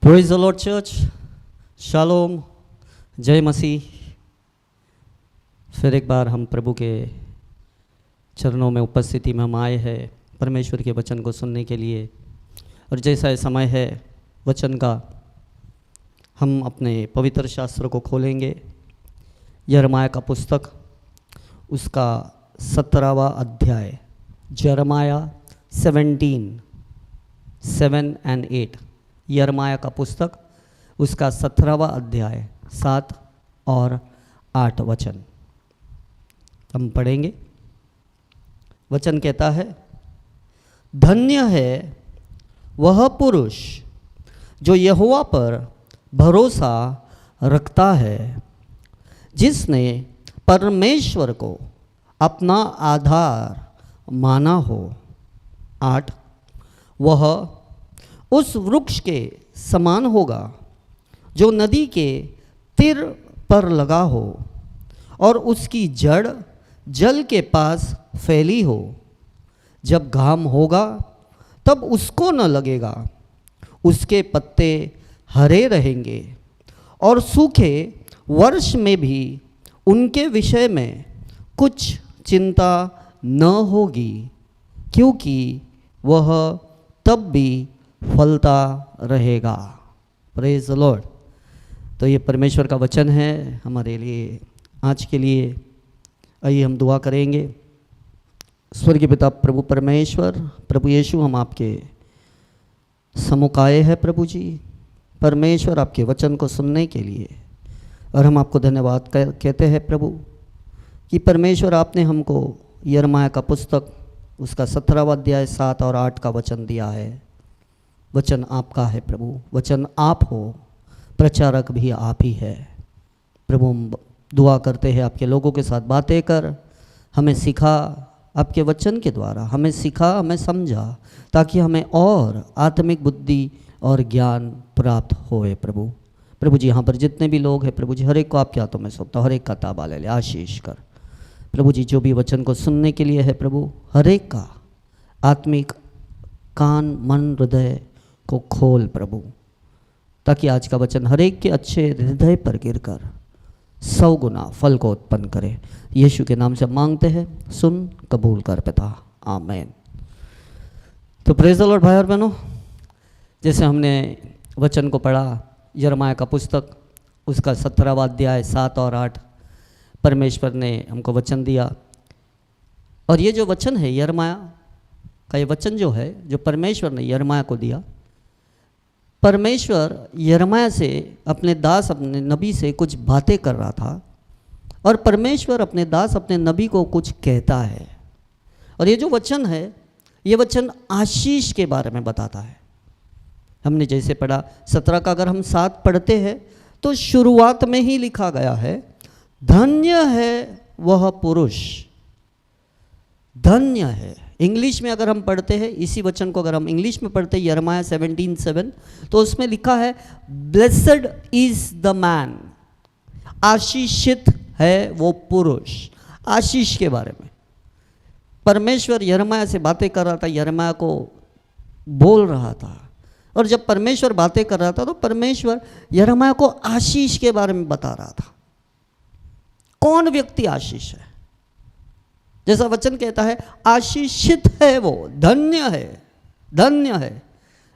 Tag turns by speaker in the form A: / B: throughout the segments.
A: Praise the Lord church, shalom, जय मसीह। फिर एक बार हम प्रभु के चरणों में उपस्थिति में हम आए हैं परमेश्वर के वचन को सुनने के लिए। और जैसा ये समय है वचन का, हम अपने पवित्र शास्त्र को खोलेंगे। यिर्मयाह का पुस्तक, उसका 17वां अध्याय, यिर्मयाह 7 and 8। यिर्मयाह का पुस्तक, उसका 17वां अध्याय 7 और 8 वचन हम पढ़ेंगे। वचन कहता है, धन्य है वह पुरुष जो यहोवा पर भरोसा रखता है, जिसने परमेश्वर को अपना आधार माना हो। 8, वह उस वृक्ष के समान होगा जो नदी के तीर पर लगा हो और उसकी जड़ जल के पास फैली हो। जब घाम होगा तब उसको न लगेगा, उसके पत्ते हरे रहेंगे और सूखे वर्ष में भी उनके विषय में कुछ चिंता न होगी, क्योंकि वह तब भी फलता रहेगा। Praise the Lord. तो ये परमेश्वर का वचन है हमारे लिए आज के लिए। आइए हम दुआ करेंगे। स्वर्गीय पिता प्रभु परमेश्वर, प्रभु यीशु, हम आपके सम्मुख आए हैं प्रभु जी परमेश्वर, आपके वचन को सुनने के लिए। और हम आपको धन्यवाद कहते हैं प्रभु कि परमेश्वर आपने हमको यिर्मयाह का पुस्तक, उसका 17वां अध्याय 7 और 8 का वचन दिया है। वचन आपका है प्रभु, वचन आप हो, प्रचारक भी आप ही है प्रभु। हम दुआ करते हैं आपके लोगों के साथ बातें कर, हमें सिखा आपके वचन के द्वारा, हमें सिखा, हमें समझा, ताकि हमें और आत्मिक बुद्धि और ज्ञान प्राप्त होए प्रभु। प्रभु जी, यहाँ पर जितने भी लोग हैं प्रभु जी, हर एक को आपके हाथों में सौंपता, हर एक का ताबा ले ले, आशीष कर प्रभु जी। जो भी वचन को सुनने के लिए है प्रभु, हर एक का आत्मिक कान, मन, हृदय को खोल प्रभु, ताकि आज का वचन हर एक के अच्छे हृदय पर गिरकर 100 गुना फल को उत्पन्न करे। यीशु के नाम से मांगते हैं, सुन कबूल कर पिता, आमीन। तो प्रेज द लॉर्ड भाई और बहनों, जैसे हमने वचन को पढ़ा, यिर्मयाह का पुस्तक, उसका 17वां अध्याय 7 और 8 परमेश्वर ने हमको वचन दिया। और ये जो वचन है यिर्मयाह का, ये वचन जो है, जो परमेश्वर ने यिर्मयाह को दिया, परमेश्वर यिर्मयाह से, अपने दास, अपने नबी से कुछ बातें कर रहा था। और परमेश्वर अपने दास, अपने नबी को कुछ कहता है। और ये जो वचन है, ये वचन आशीष के बारे में बताता है। हमने जैसे पढ़ा 17 का, अगर हम 7 पढ़ते हैं तो शुरुआत में ही लिखा गया है, धन्य है वह पुरुष। धन्य है। इंग्लिश में अगर हम पढ़ते हैं इसी वचन को, अगर हम इंग्लिश में पढ़ते हैं यिर्मयाह 17:7, तो उसमें लिखा है, ब्लेस्ड इज द मैन। आशीषित है वो पुरुष। आशीष के बारे में परमेश्वर यिर्मयाह से बातें कर रहा था, यिर्मयाह को बोल रहा था। और जब परमेश्वर बातें कर रहा था तो परमेश्वर यिर्मयाह को आशीष के बारे में बता रहा था। कौन व्यक्ति आशीष है? जैसा वचन कहता है, आशीषित है वो, धन्य है, धन्य है।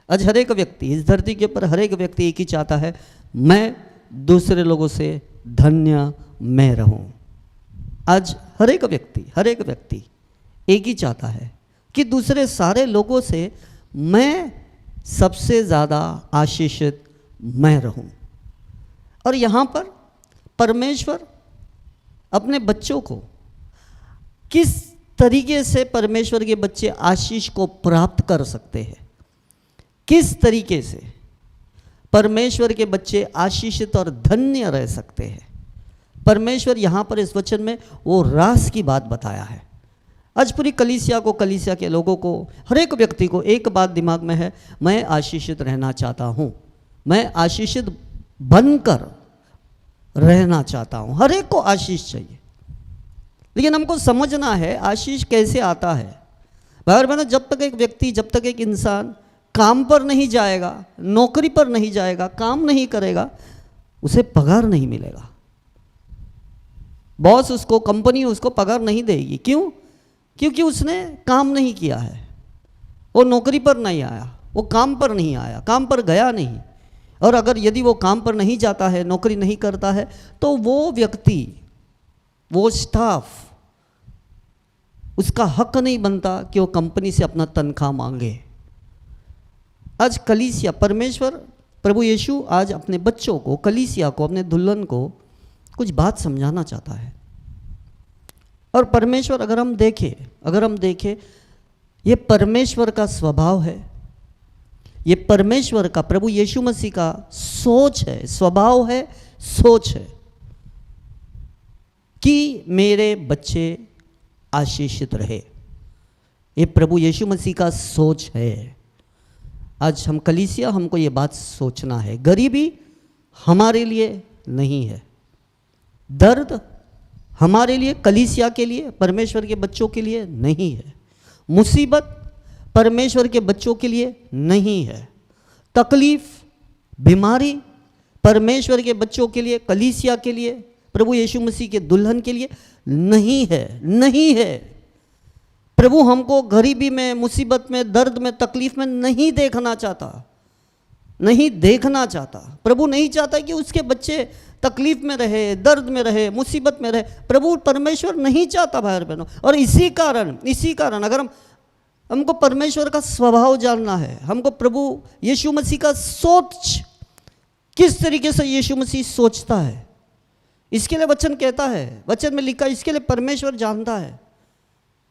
A: आज हर एक व्यक्ति इस धरती के ऊपर, हर एक व्यक्ति एक ही चाहता है, मैं दूसरे लोगों से धन्य मैं रहूं। आज हर एक व्यक्ति एक ही चाहता है कि दूसरे सारे लोगों से मैं सबसे ज़्यादा आशीषित मैं रहूं। और यहाँ पर परमेश्वर अपने बच्चों को किस तरीके से, परमेश्वर के बच्चे आशीष को प्राप्त कर सकते हैं, किस तरीके से परमेश्वर के बच्चे आशीषित और धन्य रह सकते हैं, परमेश्वर यहाँ पर इस वचन में वो राज की बात बताया है। आज पूरी कलीसिया को, कलीसिया के लोगों को, हर एक व्यक्ति को एक बात दिमाग में है, मैं आशीषित रहना चाहता हूँ, मैं आशीषित बनकर रहना चाहता हूँ। हर एक को आशीष चाहिए, लेकिन हमको समझना है आशीष कैसे आता है। भाई और बहनों, जब तक एक व्यक्ति, जब तक एक इंसान काम पर नहीं जाएगा, नौकरी पर नहीं जाएगा, काम नहीं करेगा, उसे पगार नहीं मिलेगा। बॉस उसको, कंपनी उसको पगार नहीं देगी। क्यों? क्योंकि उसने काम नहीं किया है, वो नौकरी पर नहीं आया, वो काम पर नहीं आया, काम पर गया नहीं। और अगर यदि वो काम पर नहीं जाता है, नौकरी नहीं करता है, तो वो व्यक्ति, वो स्टाफ, उसका हक नहीं बनता कि वो कंपनी से अपना तनख्वाह मांगे। आज कलीसिया, परमेश्वर प्रभु यीशु आज अपने बच्चों को, कलीसिया को, अपने दुल्हन को कुछ बात समझाना चाहता है। और परमेश्वर अगर हम देखें ये परमेश्वर का स्वभाव है, ये परमेश्वर का, प्रभु यीशु मसीह का सोच है, स्वभाव है, सोच है कि मेरे बच्चे आशीषित रहे। ये प्रभु यीशु मसीह का सोच है। आज हम कलीसिया, हमको ये बात सोचना है। गरीबी हमारे लिए नहीं है, दर्द हमारे लिए, कलीसिया के लिए, परमेश्वर के बच्चों के लिए नहीं है, मुसीबत परमेश्वर के बच्चों के लिए नहीं है, तकलीफ, बीमारी परमेश्वर के बच्चों के लिए, कलीसिया के लिए, प्रभु यीशु मसीह के दुल्हन के लिए नहीं है, नहीं है। प्रभु हमको गरीबी में, मुसीबत में, दर्द में, तकलीफ में नहीं देखना चाहता, नहीं देखना चाहता। प्रभु नहीं चाहता कि उसके बच्चे तकलीफ में रहे, दर्द में रहे, मुसीबत में रहे। प्रभु परमेश्वर नहीं चाहता भाई बहनों। और इसी कारण अगर हमको परमेश्वर का स्वभाव जानना है, हमको प्रभु यीशु मसीह का सोच, किस तरीके से यीशु मसीह सोचता है, इसके लिए वचन कहता है, वचन में लिखा, इसके लिए परमेश्वर जानता है।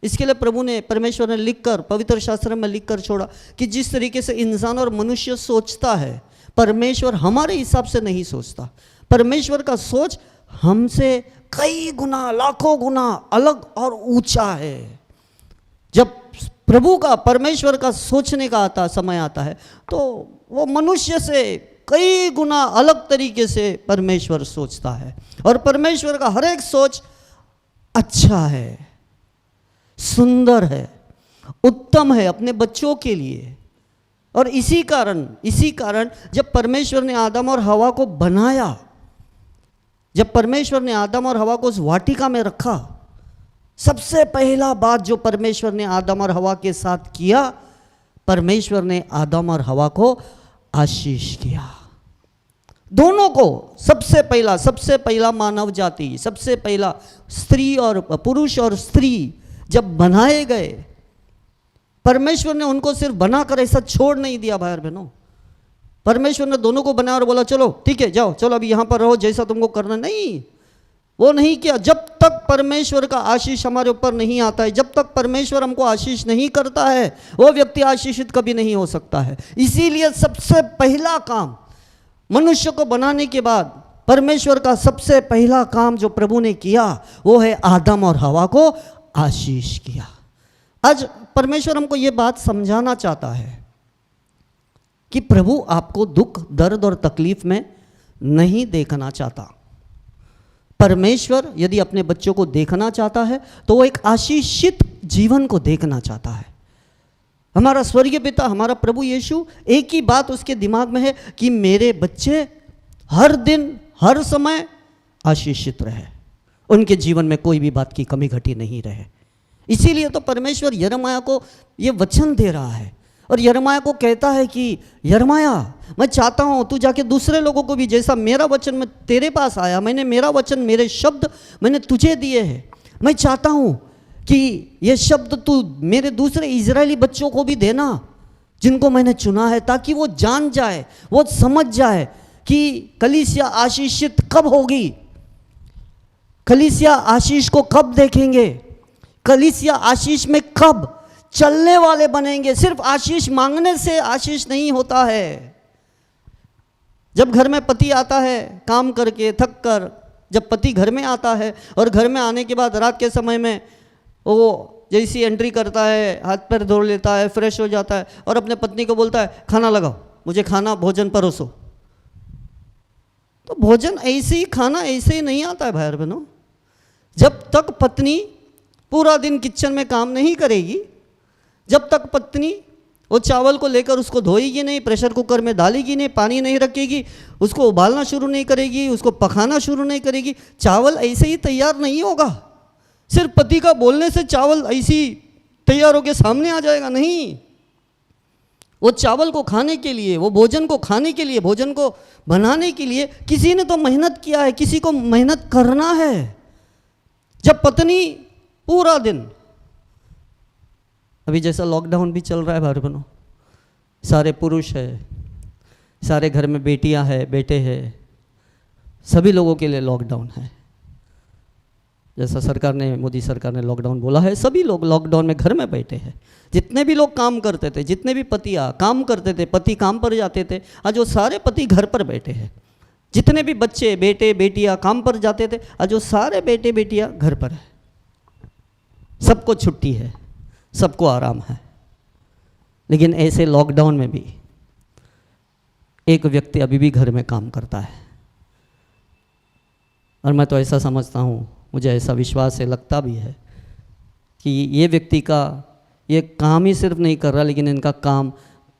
A: इसके लिए परमेश्वर ने लिखकर, पवित्र शास्त्र में लिखकर छोड़ा कि जिस तरीके से इंसान और मनुष्य सोचता है, परमेश्वर हमारे हिसाब से नहीं सोचता। परमेश्वर का सोच हमसे कई गुना, लाखों गुना अलग और ऊंचा है। जब प्रभु का, परमेश्वर का सोचने का समय आता है, तो वो मनुष्य से कई गुना अलग तरीके से परमेश्वर सोचता है। और परमेश्वर का हर एक सोच अच्छा है, सुंदर है, उत्तम है अपने बच्चों के लिए। और इसी कारण जब परमेश्वर ने आदम और हवा को बनाया, जब परमेश्वर ने आदम और हवा को उस वाटिका में रखा, सबसे पहला बात जो परमेश्वर ने आदम और हवा के साथ किया, परमेश्वर ने आदम और हवा को आशीष किया। दोनों को सबसे पहला मानव जाति, सबसे पहला स्त्री और पुरुष और स्त्री जब बनाए गए, परमेश्वर ने उनको सिर्फ बनाकर ऐसा छोड़ नहीं दिया भाई बहनों। परमेश्वर ने दोनों को बनाया और बोला चलो ठीक है, जाओ, चलो अभी यहाँ पर रहो, जैसा तुमको करना। नहीं, वो नहीं किया। जब तक परमेश्वर का आशीष हमारे ऊपर नहीं आता है, जब तक परमेश्वर हमको आशीष नहीं करता है, वो व्यक्ति आशीषित कभी नहीं हो सकता है। इसीलिए सबसे पहला काम मनुष्य को बनाने के बाद परमेश्वर का सबसे पहला काम जो प्रभु ने किया, वो है आदम और हवा को आशीष किया। आज परमेश्वर हमको ये बात समझाना चाहता है कि प्रभु आपको दुख, दर्द और तकलीफ में नहीं देखना चाहता। परमेश्वर यदि अपने बच्चों को देखना चाहता है तो वो एक आशीषित जीवन को देखना चाहता है। हमारा स्वर्गीय पिता, हमारा प्रभु यीशु, एक ही बात उसके दिमाग में है कि मेरे बच्चे हर दिन, हर समय आशीषित रहे, उनके जीवन में कोई भी बात की कमी घटी नहीं रहे। इसीलिए तो परमेश्वर यिर्मयाह को ये वचन दे रहा है और यिर्मयाह को कहता है कि यिर्मयाह, मैं चाहता हूँ तू जाके दूसरे लोगों को भी, जैसा मेरा वचन में तेरे पास आया, मैंने मेरा वचन, मेरे शब्द मैंने तुझे दिए हैं, मैं चाहता हूँ कि ये शब्द तू मेरे दूसरे इजरायली बच्चों को भी देना जिनको मैंने चुना है, ताकि वो जान जाए, वो समझ जाए कि कलीसिया आशीषित कब होगी, कलीसिया आशीष को कब देखेंगे, कलीसिया आशीष में कब चलने वाले बनेंगे। सिर्फ आशीष मांगने से आशीष नहीं होता है। जब घर में पति आता है काम करके थक कर, जब पति घर में आता है और घर में आने के बाद रात के समय में वो जैसी एंट्री करता है, हाथ पैर धो लेता है, फ्रेश हो जाता है और अपने पत्नी को बोलता है खाना लगाओ, मुझे खाना, भोजन परोसो। तो भोजन ऐसे ही, खाना ऐसे ही नहीं आता है भाई बहनों। जब तक पत्नी पूरा दिन किचन में काम नहीं करेगी, जब तक पत्नी वो चावल को लेकर उसको धोएगी नहीं, प्रेशर कुकर में डालेगी नहीं, पानी नहीं रखेगी, उसको उबालना शुरू नहीं करेगी, उसको पकाना शुरू नहीं करेगी। चावल ऐसे ही तैयार नहीं होगा। सिर्फ पति का बोलने से चावल ऐसे ही तैयार होकर सामने आ जाएगा, नहीं। वो चावल को खाने के लिए, वो भोजन को खाने के लिए, भोजन को बनाने के लिए किसी ने तो मेहनत किया है, किसी को मेहनत करना है। जब पत्नी पूरा दिन, अभी जैसा लॉकडाउन भी चल रहा है भाई बहनों, सारे पुरुष है, सारे घर में बेटियां हैं, बेटे हैं, सभी लोगों के लिए लॉकडाउन है। जैसा सरकार ने, मोदी सरकार ने लॉकडाउन बोला है, सभी लोग लॉकडाउन में घर में बैठे हैं। जितने भी लोग काम करते थे, जितने भी पतियाँ काम करते थे, पति काम पर जाते थे, आज वो सारे पति घर पर बैठे हैं। जितने भी बच्चे, बेटे बेटियाँ काम पर जाते थे, आज वो सारे बेटे बेटियाँ घर पर है। सबको छुट्टी है, सबको आराम है। लेकिन ऐसे लॉकडाउन में भी एक व्यक्ति अभी भी घर में काम करता है। और मैं तो ऐसा समझता हूँ, मुझे ऐसा विश्वास है, लगता भी है कि ये व्यक्ति का ये काम ही सिर्फ नहीं कर रहा, लेकिन इनका काम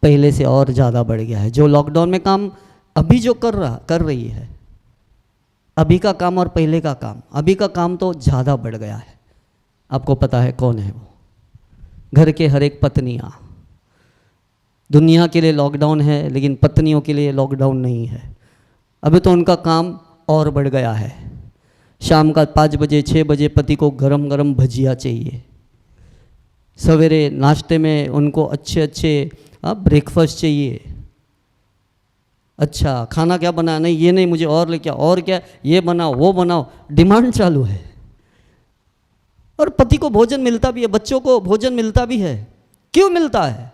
A: पहले से और ज़्यादा बढ़ गया है। जो लॉकडाउन में काम अभी जो कर रही है, अभी का काम और पहले का काम, अभी का काम तो ज़्यादा बढ़ गया है। आपको पता है कौन है वो? घर के हर एक पत्नियाँ। दुनिया के लिए लॉकडाउन है, लेकिन पत्नियों के लिए लॉकडाउन नहीं है। अभी तो उनका काम और बढ़ गया है। शाम का 5 बजे 6 बजे पति को गरम गरम भजिया चाहिए। सवेरे नाश्ते में उनको अच्छे अच्छे ब्रेकफास्ट चाहिए। अच्छा खाना क्या बनाया, नहीं ये नहीं, मुझे और लेके आओ, और क्या, ये बनाओ वो बनाओ, डिमांड चालू है। और पति को भोजन मिलता भी है, बच्चों को भोजन मिलता भी है। क्यों मिलता है?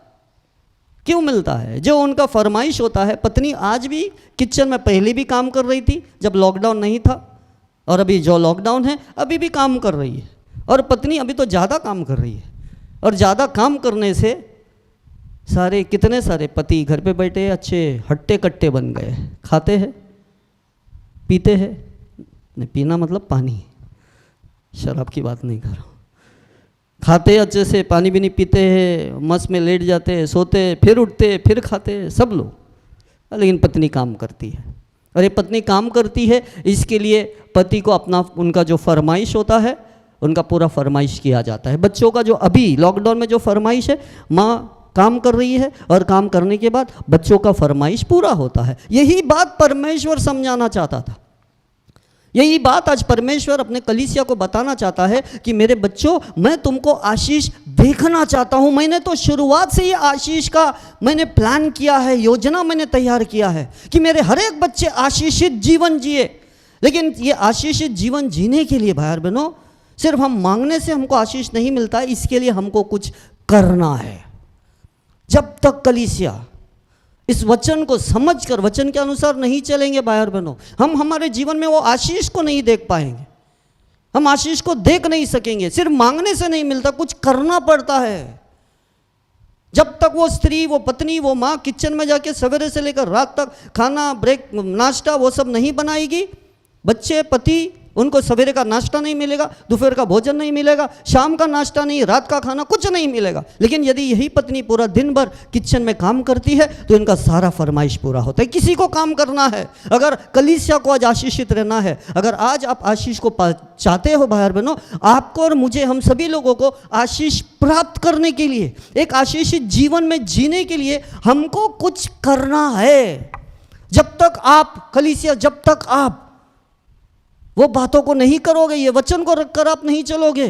A: क्यों मिलता है? जो उनका फरमाइश होता है। पत्नी आज भी किचन में पहले भी काम कर रही थी जब लॉकडाउन नहीं था, और अभी जो लॉकडाउन है अभी भी काम कर रही है। और पत्नी अभी तो ज़्यादा काम कर रही है। और ज़्यादा काम करने से सारे, कितने सारे पति घर पे बैठे अच्छे हट्टे कट्टे बन गए। खाते हैं, पीते हैं, नहीं पीना मतलब पानी, शराब की बात नहीं कर रहा हूँ। खाते अच्छे से, पानी भी नहीं पीते हैं, मस्त में लेट जाते हैं, सोते, फिर उठते, फिर खाते, सब लोग। लेकिन पत्नी काम करती है। और ये पत्नी काम करती है, इसके लिए पति को अपना, उनका जो फरमाइश होता है, उनका पूरा फरमाइश किया जाता है। बच्चों का जो अभी लॉकडाउन में जो फरमाइश है, माँ काम कर रही है, और काम करने के बाद बच्चों का फरमाइश पूरा होता है। यही बात परमेश्वर समझाना चाहता था। यही बात आज परमेश्वर अपने कलीसिया को बताना चाहता है कि मेरे बच्चों, मैं तुमको आशीष देखना चाहता हूँ। मैंने तो शुरुआत से ही आशीष का मैंने प्लान किया है, योजना मैंने तैयार किया है कि मेरे हर एक बच्चे आशीषित जीवन जिए। लेकिन ये आशीषित जीवन जीने के लिए भाई और बहनों, सिर्फ हम मांगने से हमको आशीष नहीं मिलता है, इसके लिए हमको कुछ करना है। जब तक कलीसिया इस वचन को समझकर वचन के अनुसार नहीं चलेंगे भाई और बहनों, हम हमारे जीवन में वो आशीष को नहीं देख पाएंगे। हम आशीष को देख नहीं सकेंगे। सिर्फ मांगने से नहीं मिलता, कुछ करना पड़ता है। जब तक वो स्त्री, वो पत्नी, वो माँ किचन में जाके सवेरे से लेकर रात तक खाना, ब्रेक, नाश्ता वो सब नहीं बनाएगी, बच्चे, पति, उनको सवेरे का नाश्ता नहीं मिलेगा, दोपहर का भोजन नहीं मिलेगा, शाम का नाश्ता नहीं, रात का खाना, कुछ नहीं मिलेगा। लेकिन यदि यही पत्नी पूरा दिन भर किचन में काम करती है तो इनका सारा फरमाइश पूरा होता है। किसी को काम करना है, अगर कलीसिया को आज आशीषित रहना है, अगर आज आप आशीष को चाहते हो भाई और बहनों, आपको और मुझे, हम सभी लोगों को आशीष प्राप्त करने के लिए, एक आशीषित जीवन में जीने के लिए हमको कुछ करना है। जब तक आप कलीसिया, जब तक आप वो बातों को नहीं करोगे, ये वचन को रखकर आप नहीं चलोगे,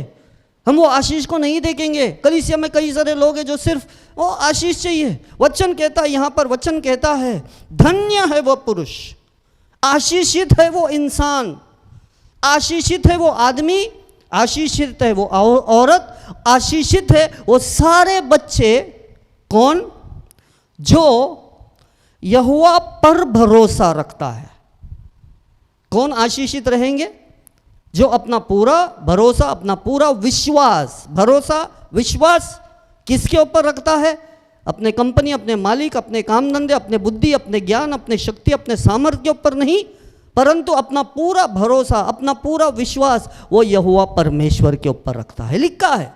A: हम वो आशीष को नहीं देखेंगे। कलीसिया में कई सारे लोग हैं जो सिर्फ वो आशीष चाहिए। वचन कहता है, यहाँ पर वचन कहता है, धन्य है वो पुरुष, आशीषित है वो इंसान, आशीषित है वो आदमी, आशीषित है वो औरत, आशीषित है वो सारे बच्चे। कौन? जो यहोवा पर भरोसा रखता है। कौन आशीषित रहेंगे? जो अपना पूरा भरोसा, अपना पूरा विश्वास, भरोसा विश्वास किसके ऊपर रखता है? अपने कंपनी, अपने मालिक, अपने काम धंधे, अपने बुद्धि, अपने ज्ञान, अपने शक्ति, अपने सामर्थ्य के ऊपर नहीं, परंतु अपना पूरा भरोसा, अपना पूरा विश्वास वो यहोवा परमेश्वर के ऊपर रखता है। लिखा है,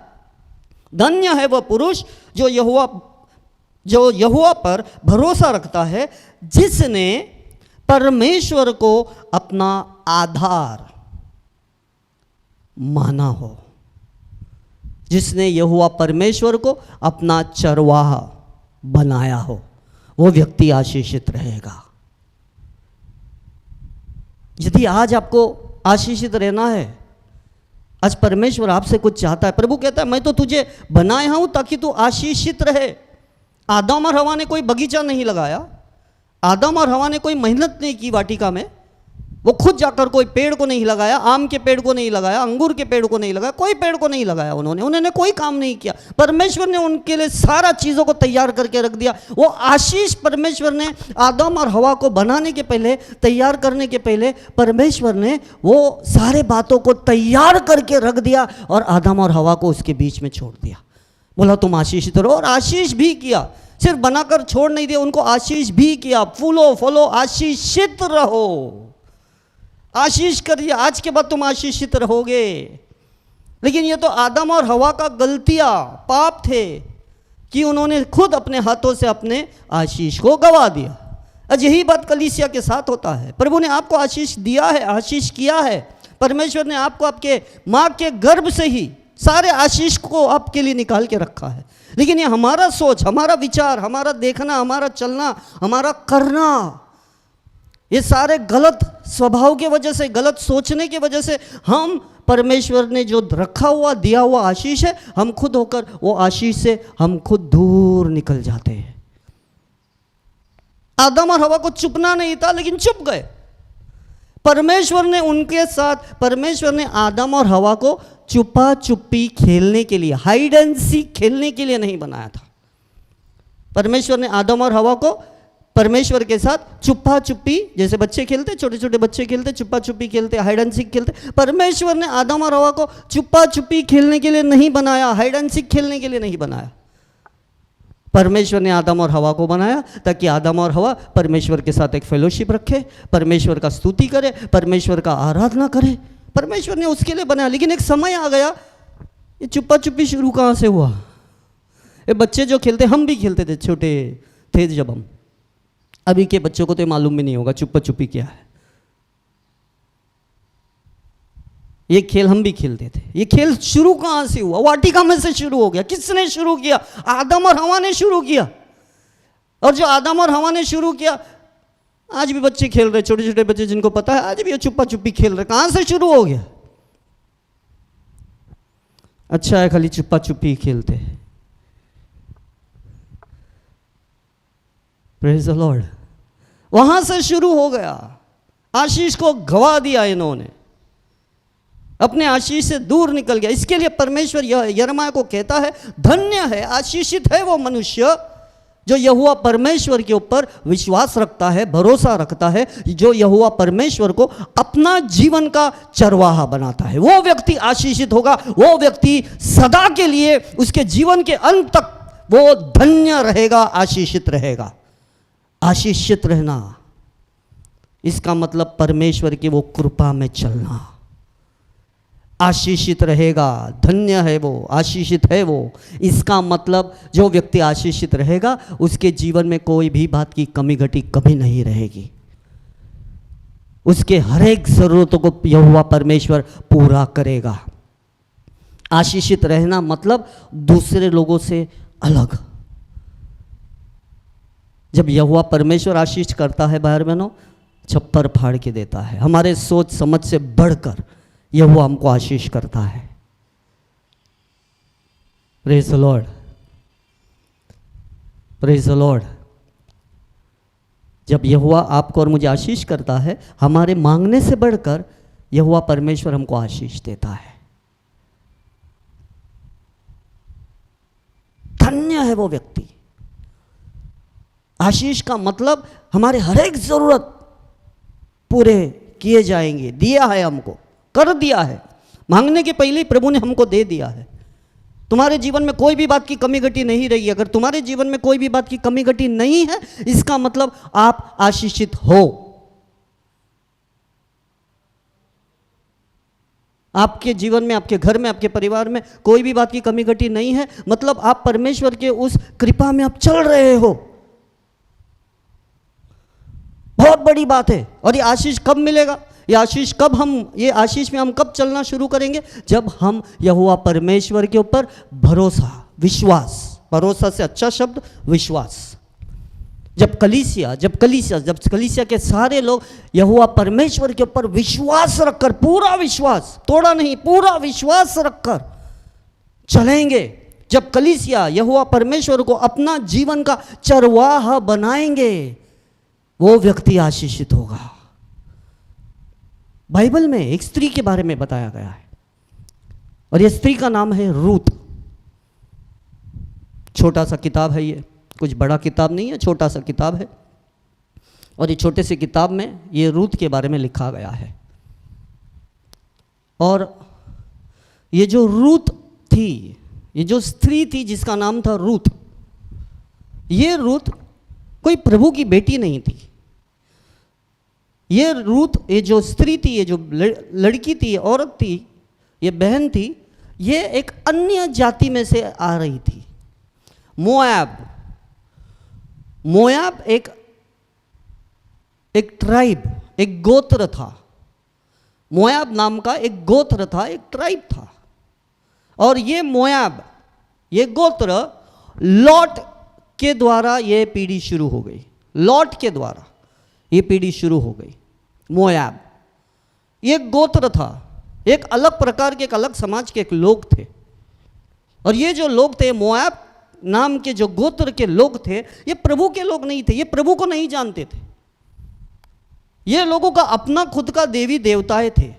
A: धन्य है वह पुरुष जो यहोवा, जो यहोवा पर भरोसा रखता है, जिसने परमेश्वर को अपना आधार माना हो, जिसने यहोवा परमेश्वर को अपना चरवाहा बनाया हो, वो व्यक्ति आशीषित रहेगा। यदि आज आपको आशीषित रहना है, आज परमेश्वर आपसे कुछ चाहता है, प्रभु कहता है मैं तो तुझे बनाया हूं ताकि तू आशीषित रहे। आदम और हवा ने कोई बगीचा नहीं लगाया, आदम और हवा ने कोई मेहनत नहीं की वाटिका में, वो खुद जाकर कोई पेड़ को नहीं लगाया, आम के पेड़ को नहीं लगाया, अंगूर के पेड़ को नहीं लगाया, कोई पेड़ को नहीं लगाया उन्होंने कोई काम नहीं किया। परमेश्वर ने उनके लिए सारा चीज़ों को तैयार करके रख दिया। वो आशीष परमेश्वर ने आदम और हवा को बनाने के पहले, तैयार करने के पहले, परमेश्वर ने वो सारे बातों को तैयार करके रख दिया और आदम और हवा को उसके बीच में छोड़ दिया। बोला तुम आशीषित रहो, और आशीष भी किया, सिर्फ बनाकर छोड़ नहीं दिया, उनको आशीष भी किया। फूलो फलो आशीषित रहो, आशीष करिए, आज के बाद तुम आशीषित रहोगे। लेकिन ये तो आदम और हवा का गलतियां, पाप थे कि उन्होंने खुद अपने हाथों से अपने आशीष को गवा दिया। आज यही बात कलीसिया के साथ होता है। प्रभु ने आपको आशीष दिया है, आशीष किया है। परमेश्वर ने आपको आपके माँ के गर्भ से ही सारे आशीष को आपके लिए निकाल के रखा है। लेकिन ये हमारा सोच, हमारा विचार, हमारा देखना, हमारा चलना, हमारा करना, ये सारे गलत स्वभाव के वजह से, गलत सोचने की वजह से हम परमेश्वर ने जो रखा हुआ, दिया हुआ आशीष है, हम खुद होकर वो आशीष से हम खुद दूर निकल जाते हैं। आदम और हवा को चुपना नहीं था, लेकिन चुप गए। परमेश्वर ने उनके साथ, परमेश्वर ने आदम और हवा को छुपा छुपी खेलने के लिए, हाइड एंड सीक खेलने के लिए नहीं बनाया था। परमेश्वर ने आदम और हवा को परमेश्वर के साथ छुपा छुपी, जैसे बच्चे खेलते, छोटे छोटे बच्चे खेलते, छुपा छुपी खेलते, हाइड एंड सीक खेलते, परमेश्वर ने आदम और हवा को छुपा छुपी खेलने के लिए नहीं बनाया, हाइड एंड सीक खेलने के लिए नहीं बनाया। परमेश्वर ने आदम और हवा को बनाया ताकि आदम और हवा परमेश्वर के साथ एक फेलोशिप रखे, परमेश्वर का स्तुति करे, परमेश्वर का आराधना करे। परमेश्वर ने उसके लिए बनाया। लेकिन एक समय आ गया, ये छुपा छुपी शुरू कहाँ से हुआ? ये बच्चे जो खेलते, हम भी खेलते थे छोटे थे जब हम, अभी के बच्चों को तो मालूम भी नहीं होगा छुपा छुपी क्या है। ये खेल हम भी खेलते थे। ये खेल शुरू कहाँ से हुआ? वाटिका में से शुरू हो गया। किसने शुरू किया? आदम और हवा ने शुरू किया। और जो आदम और हवा ने शुरू किया, आज भी बच्चे खेल रहे, छोटे छोटे बच्चे जिनको पता है, आज भी ये छुपा छुपी खेल रहे। कहाँ से शुरू हो गया? अच्छा है खाली छुपा छुपी खेलते हैं। Praise the Lord. वहां से शुरू हो गया। आशीष को गवा दिया इन्होंने, अपने आशीष से दूर निकल गया। इसके लिए परमेश्वर यिर्मयाह को कहता है, धन्य है, आशीषित है वो मनुष्य जो यहोवा परमेश्वर के ऊपर विश्वास रखता है, भरोसा रखता है, जो यहोवा परमेश्वर को अपना जीवन का चरवाहा बनाता है। वो व्यक्ति आशीषित होगा। वो व्यक्ति सदा के लिए, उसके जीवन के अंत तक वो धन्य रहेगा, आशीषित रहेगा। आशीषित रहना, इसका मतलब परमेश्वर की वो कृपा में चलना। आशीषित रहेगा, धन्य है वो, आशीषित है वो। इसका मतलब जो व्यक्ति आशीषित रहेगा, उसके जीवन में कोई भी बात की कमी घटी कभी नहीं रहेगी। उसके हर एक जरूरतों को यहोवा परमेश्वर पूरा करेगा। आशीषित रहना मतलब दूसरे लोगों से अलग। जब यहोवा परमेश्वर आशीष करता है भाई बहनों, छप्पर फाड़ के देता है। हमारे सोच समझ से बढ़कर यहोवा हमको आशीष करता है। Praise the Lord, praise the Lord. जब यहोवा आपको और मुझे आशीष करता है, हमारे मांगने से बढ़कर यहोवा परमेश्वर हमको आशीष देता है। धन्य है वो व्यक्ति। आशीष का मतलब हमारे हर एक जरूरत पूरे किए जाएंगे। दिया है हमको, कर दिया है। मांगने के पहले ही प्रभु ने हमको दे दिया है। तुम्हारे जीवन में कोई भी बात की कमी घटी नहीं रही। अगर तुम्हारे जीवन में कोई भी बात की कमी घटी नहीं है, इसका मतलब आप आशीषित हो। आपके जीवन में, आपके घर में, आपके परिवार में कोई भी बात की कमी घटी नहीं है, मतलब आप परमेश्वर के उस कृपा में आप चल रहे हो। बहुत बड़ी बात है। और ये आशीष कब मिलेगा? ये आशीष में हम कब चलना शुरू करेंगे? जब हम यहोवा परमेश्वर के ऊपर भरोसा, विश्वास, भरोसा से अच्छा शब्द विश्वास, जब कलीसिया के सारे लोग यहोवा परमेश्वर के ऊपर विश्वास रखकर, पूरा विश्वास, थोड़ा नहीं, पूरा विश्वास रखकर चलेंगे, जब कलीसिया यहोवा परमेश्वर को अपना जीवन का चरवाहा बनाएंगे, वो व्यक्ति आशीषित होगा। बाइबल में एक स्त्री के बारे में बताया गया है और यह स्त्री का नाम है रूत। छोटा सा किताब है, ये कुछ बड़ा किताब नहीं है, छोटा सा किताब है। और ये छोटे से किताब में ये रूत के बारे में लिखा गया है। और ये जो रूत थी, ये जो स्त्री थी जिसका नाम था रूत, ये रूत कोई प्रभु की बेटी नहीं थी। ये रूत, ये जो स्त्री थी, ये जो लड़की थी, औरत थी, ये बहन थी, ये एक अन्य जाति में से आ रही थी। मोयाब एक ट्राइब, एक गोत्र था। मोयाब नाम का एक गोत्र था, एक ट्राइब था। और ये मोयाब, ये गोत्र लॉट के द्वारा ये पीढ़ी शुरू हो गई। लॉट के द्वारा ये पीढ़ी शुरू हो गई। मोयाब ये गोत्र था, एक अलग प्रकार के, एक अलग समाज के एक लोग थे। और ये जो लोग थे, मोयाब नाम के जो गोत्र के लोग थे, ये प्रभु के लोग नहीं थे, ये प्रभु को नहीं जानते थे। ये लोगों का अपना खुद का देवी देवताएं थे।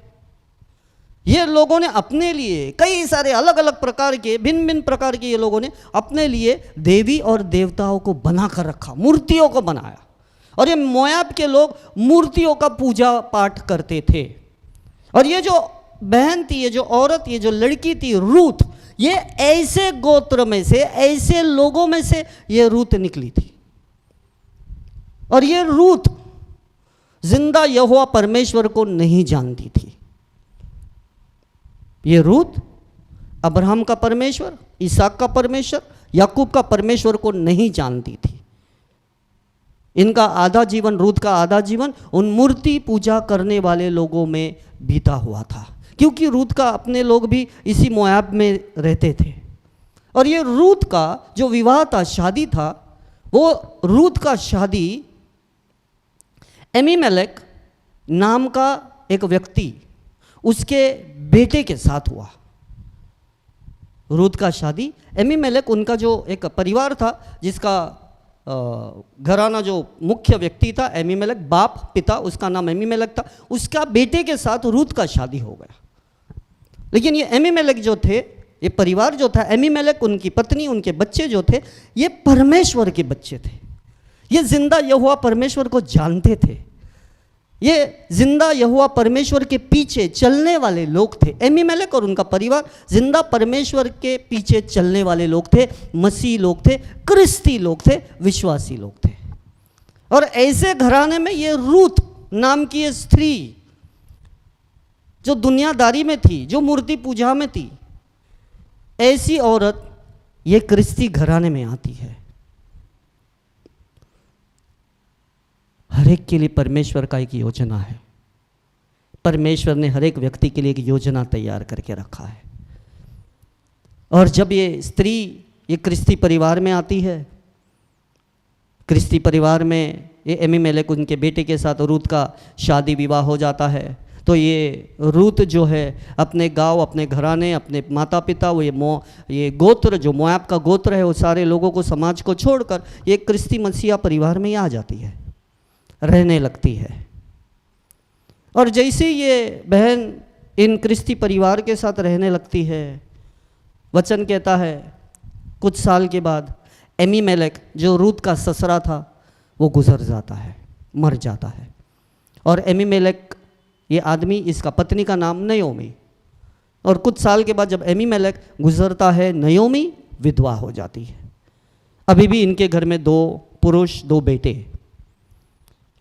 A: ये लोगों ने अपने लिए कई सारे अलग अलग प्रकार के, भिन्न भिन्न प्रकार के, ये लोगों ने अपने लिए देवी और देवताओं को बना कर रखा, मूर्तियों को बनाया। और ये मोयाब के लोग मूर्तियों का पूजा पाठ करते थे। और ये जो बहन थी, ये जो औरत, ये जो लड़की थी रूत, ये ऐसे गोत्र में से, ऐसे लोगों में से ये रूत निकली थी। और ये रूत जिंदा यहोवा परमेश्वर को नहीं जानती थी। ये रूत अब्राहम का परमेश्वर, इसहाक का परमेश्वर, याकूब का परमेश्वर को नहीं जानती थी। इनका आधा जीवन, रूत का आधा जीवन उन मूर्ति पूजा करने वाले लोगों में बीता हुआ था, क्योंकि रूत का अपने लोग भी इसी मोयाब में रहते थे। और ये रूत का जो विवाह था, शादी था, वो रूत का शादी एमीमेलेक नाम का एक व्यक्ति, उसके बेटे के साथ हुआ। रूत का शादी एमीमेलेक, उनका जो एक परिवार था, जिसका घराना जो मुख्य व्यक्ति था एमीमेलेक, बाप पिता, उसका नाम एमीमेलेक था, उसका बेटे के साथ रूत का शादी हो गया। लेकिन ये एमीमेलेक जो थे, ये परिवार जो था, एमीमेलेक, उनकी पत्नी, उनके बच्चे जो थे, ये परमेश्वर के बच्चे थे। ये जिंदा यहोवा परमेश्वर को जानते थे। ये जिंदा यहोवा परमेश्वर के पीछे चलने वाले लोग थे। एमीमेलेक और उनका परिवार जिंदा परमेश्वर के पीछे चलने वाले लोग थे, मसीह लोग थे, क्रिस्ती लोग थे, विश्वासी लोग थे। और ऐसे घराने में ये रूत नाम की ये स्त्री, जो दुनियादारी में थी, जो मूर्ति पूजा में थी, ऐसी औरत ये क्रिस्ती घराने में आती है। हर एक के लिए परमेश्वर का एक योजना है। परमेश्वर ने हर एक व्यक्ति के लिए एक योजना तैयार करके रखा है। और जब ये स्त्री ये क्रिस्ती परिवार में आती है, क्रिस्ती परिवार में ये एमीमेलेक, उनके बेटे के साथ रूत का शादी विवाह हो जाता है। तो ये रूत जो है अपने गांव, अपने घराने, अपने माता पिता, वो ये गोत्र जो मोयाब का गोत्र है, वो सारे लोगों को, समाज को छोड़कर ये क्रिस्ती मसीहा परिवार में ही आ जाती है, रहने लगती है। और जैसे ये बहन इन क्रिस्ती परिवार के साथ रहने लगती है, वचन कहता है कुछ साल के बाद एमीमेलेक जो रूत का ससुरा था वो गुजर जाता है, मर जाता है। और एमीमेलेक ये आदमी, इसका पत्नी का नाम नयोमी। और कुछ साल के बाद जब एमीमेलेक गुजरता है, नयोमी विधवा हो जाती है। अभी भी इनके घर में 2 पुरुष 2 बेटे।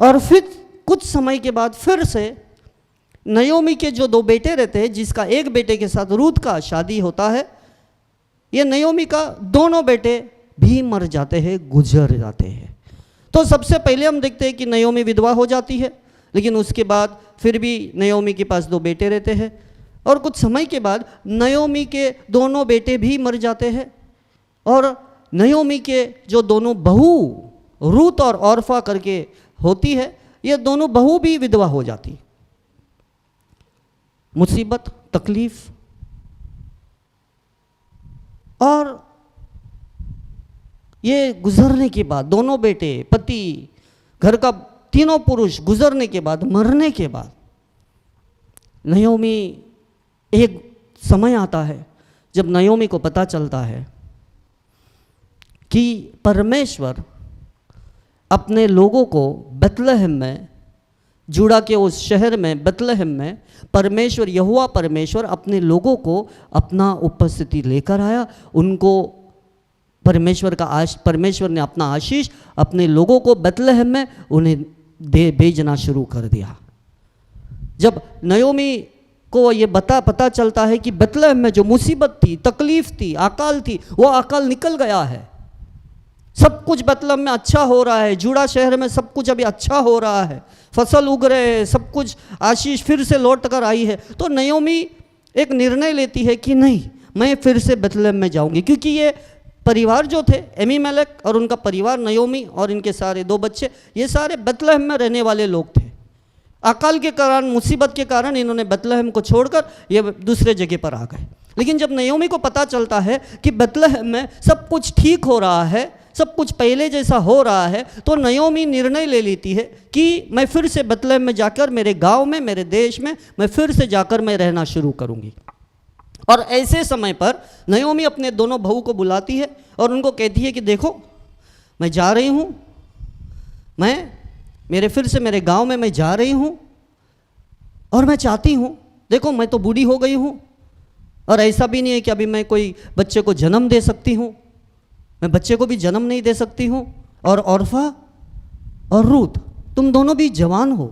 A: और फिर कुछ समय के बाद फिर से नयोमी के जो 2 बेटे रहते हैं, जिसका एक बेटे के साथ रूत का शादी होता है, ये नयोमी का दोनों बेटे भी मर जाते हैं, गुजर जाते हैं। तो सबसे पहले हम देखते हैं कि नयोमी विधवा हो जाती है, लेकिन उसके बाद फिर भी नयोमी के पास 2 बेटे रहते हैं, और कुछ समय के बाद नयोमी के दोनों बेटे भी मर जाते हैं, और नयोमी के जो दोनों बहू रूत और औरफा करके होती है, ये दोनों बहू भी विधवा हो जाती। मुसीबत, तकलीफ, और ये गुजरने के बाद दोनों बेटे, पति, घर का तीनों पुरुष गुजरने के बाद, मरने के बाद, नयोमी, एक समय आता है जब नयोमी को पता चलता है कि परमेश्वर अपने लोगों को बेतलहम में, जूड़ा के उस शहर में बेतलहम में, परमेश्वर, यहोवा परमेश्वर अपने लोगों को अपना उपस्थिति लेकर आया। उनको परमेश्वर ने अपना आशीष अपने लोगों को बेतलहम में उन्हें भेजना शुरू कर दिया। जब नयोमी को ये पता चलता है कि बेतलहम में जो मुसीबत थी, तकलीफ थी, अकाल थी, वो अकाल निकल गया है, सब कुछ बेतलहम में अच्छा हो रहा है, जूड़ा शहर में सब कुछ अभी अच्छा हो रहा है, फसल उग रहे हैं, सब कुछ आशीष फिर से लौट कर आई है, तो नयोमी एक निर्णय लेती है कि नहीं, मैं फिर से बेतलहम में जाऊंगी। क्योंकि ये परिवार जो थे, एमीमेलेक और उनका परिवार, नयोमी और इनके सारे 2 बच्चे, ये सारे बेतलहम में रहने वाले लोग थे। अकाल के कारण, मुसीबत के कारण इन्होंने बेतलहम को छोड़कर ये दूसरे जगह पर आ गए। लेकिन जब नयोमी को पता चलता है कि बेतलहम में सब कुछ ठीक हो रहा है, सब कुछ पहले जैसा हो रहा है, तो नयोमी निर्णय ले लेती है कि मैं फिर से बेतलहम में जाकर, मेरे गांव में, मेरे देश में मैं फिर से जाकर मैं रहना शुरू करूंगी। और ऐसे समय पर नयोमी अपने दोनों बहू को बुलाती है और उनको कहती है कि देखो, मैं जा रही हूँ, फिर से मेरे गांव में मैं जा रही हूँ, और मैं चाहती हूँ, देखो मैं तो बूढ़ी हो गई हूँ, और ऐसा भी नहीं है कि अभी मैं कोई बच्चे को जन्म दे सकती हूँ, मैं बच्चे को भी जन्म नहीं दे सकती हूँ। और औरफा और रूत, तुम दोनों भी जवान हो,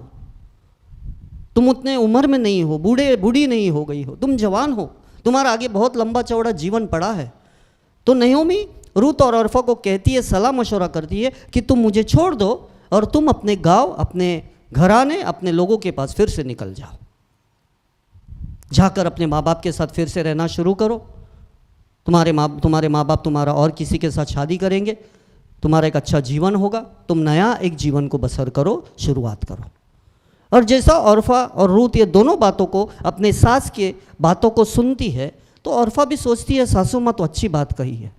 A: तुम उतने उम्र में नहीं हो, बूढ़ी नहीं हो गई हो, तुम जवान हो, तुम्हारा आगे बहुत लंबा चौड़ा जीवन पड़ा है। तो नयोमी रूत और औरफा को कहती है, सलाह मशवरा करती है कि तुम मुझे छोड़ दो और तुम अपने गांव, अपने घराने, अपने लोगों के पास फिर से निकल जाओ, जाकर अपने माँ बाप के साथ फिर से रहना शुरू करो। तुम्हारे माँ बाप तुम्हारा और किसी के साथ शादी करेंगे, तुम्हारा एक अच्छा जीवन होगा, तुम नया एक जीवन को बसर करो, शुरुआत करो। और जैसा औरफा और रूत ये दोनों बातों को, अपने सास के बातों को सुनती है, तो औरफा भी सोचती है, सासू माँ तो अच्छी बात कही है,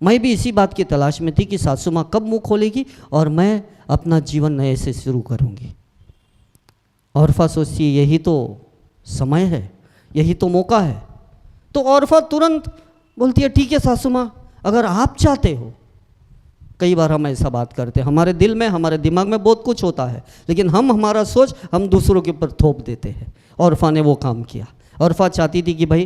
A: मैं भी इसी बात की तलाश में थी कि सासू माँ कब मुँह खोलेगी और मैं अपना जीवन नए से शुरू करूँगी। औरफा सोचती है, यही तो समय है, यही तो मौका है। तो औरफा तुरंत बोलती है, ठीक है सासू माँ, अगर आप चाहते हो। कई बार हम ऐसा बात करते हैं, हमारे दिल में, हमारे दिमाग में बहुत कुछ होता है, लेकिन हमारा सोच हम दूसरों के ऊपर थोप देते हैं। औरफा ने वो काम किया। औरफा चाहती थी कि भाई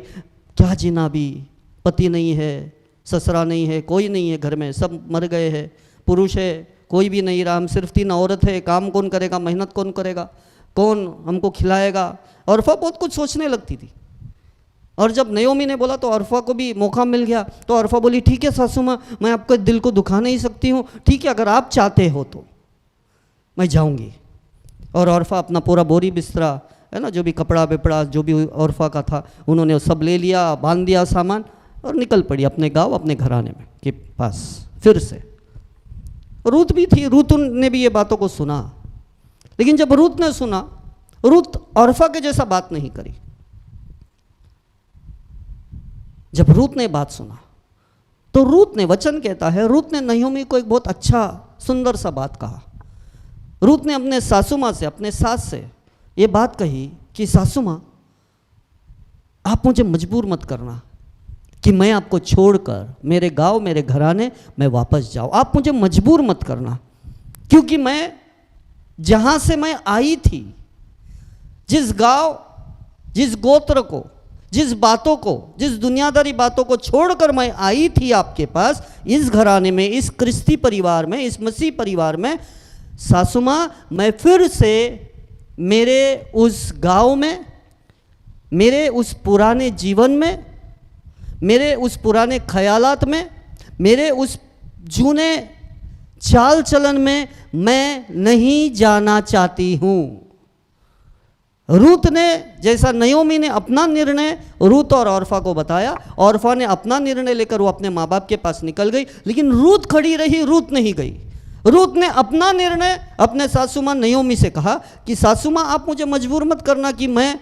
A: क्या जीना, भी पति नहीं है, ससुरा नहीं है, कोई नहीं है घर में, सब मर गए हैं, पुरुष है कोई भी नहीं रहा, हम सिर्फ 3 औरत है, काम कौन करेगा, मेहनत कौन करेगा, कौन हमको खिलाएगा। औरफा बहुत कुछ सोचने लगती थी। और जब नयोमी ने बोला तो औरफा को भी मौका मिल गया। तो औरफा बोली, ठीक है सासू माँ, मैं आपके दिल को दुखा नहीं सकती हूँ, ठीक है, अगर आप चाहते हो तो मैं जाऊँगी। और औरफा अपना पूरा बोरी बिस्तरा है ना, जो भी कपड़ा बिपड़ा जो भी औरफा का था, उन्होंने सब ले लिया, बांध दिया सामान, और निकल पड़ी अपने गाँव, अपने घराने में के पास फिर से। रूत भी थी, रूत ने भी ये बातों को सुना, लेकिन जब रूत ने सुना, रूत औरफा के जैसा बात नहीं करी। जब रूत ने बात सुना तो रूत ने, वचन कहता है, रूत ने नयोमी को एक बहुत अच्छा सुंदर सा बात कहा। रूत ने अपने सासू माँ से, अपने सास से ये बात कही कि सासू माँ, आप मुझे मजबूर मत करना कि मैं आपको छोड़कर मेरे गांव, मेरे घराने मैं वापस जाऊँ। आप मुझे मजबूर मत करना, क्योंकि मैं जहाँ से मैं आई थी, जिस गांव, जिस गोत्र को, जिस बातों को, जिस दुनियादारी बातों को छोड़कर मैं आई थी आपके पास, इस घराने में, इस क्रिस्ती परिवार में, इस मसीह परिवार में, सासू माँ, मैं फिर से मेरे उस गांव में, मेरे उस पुराने जीवन में, मेरे उस पुराने ख्यालात में, मेरे उस जूने चाल चलन में मैं नहीं जाना चाहती हूँ। रूत ने, जैसा नयोमी ने अपना निर्णय रूत और औरफा को बताया, औरफा ने अपना निर्णय लेकर वो अपने माँ बाप के पास निकल गई, लेकिन रूत खड़ी रही, रूत नहीं गई। रूत ने अपना निर्णय अपने सासू माँ नयोमी से कहा कि सासू माँ आप मुझे मजबूर मत करना कि मैं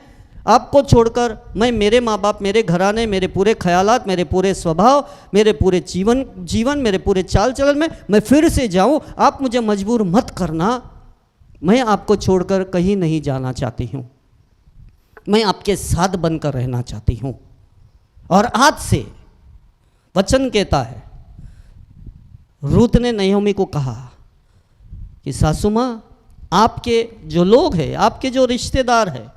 A: आपको छोड़कर मैं मेरे माँ बाप, मेरे घराने, मेरे पूरे ख्यालात, मेरे पूरे स्वभाव, मेरे पूरे जीवन मेरे पूरे चाल चलन में मैं फिर से जाऊँ। आप मुझे मजबूर मत करना, मैं आपको छोड़कर कहीं नहीं जाना चाहती हूँ, मैं आपके साथ बनकर रहना चाहती हूँ। और आज से वचन कहता है, रूत ने नयोमी को कहा कि सासू माँ आपके जो लोग हैं, आपके जो रिश्तेदार हैं,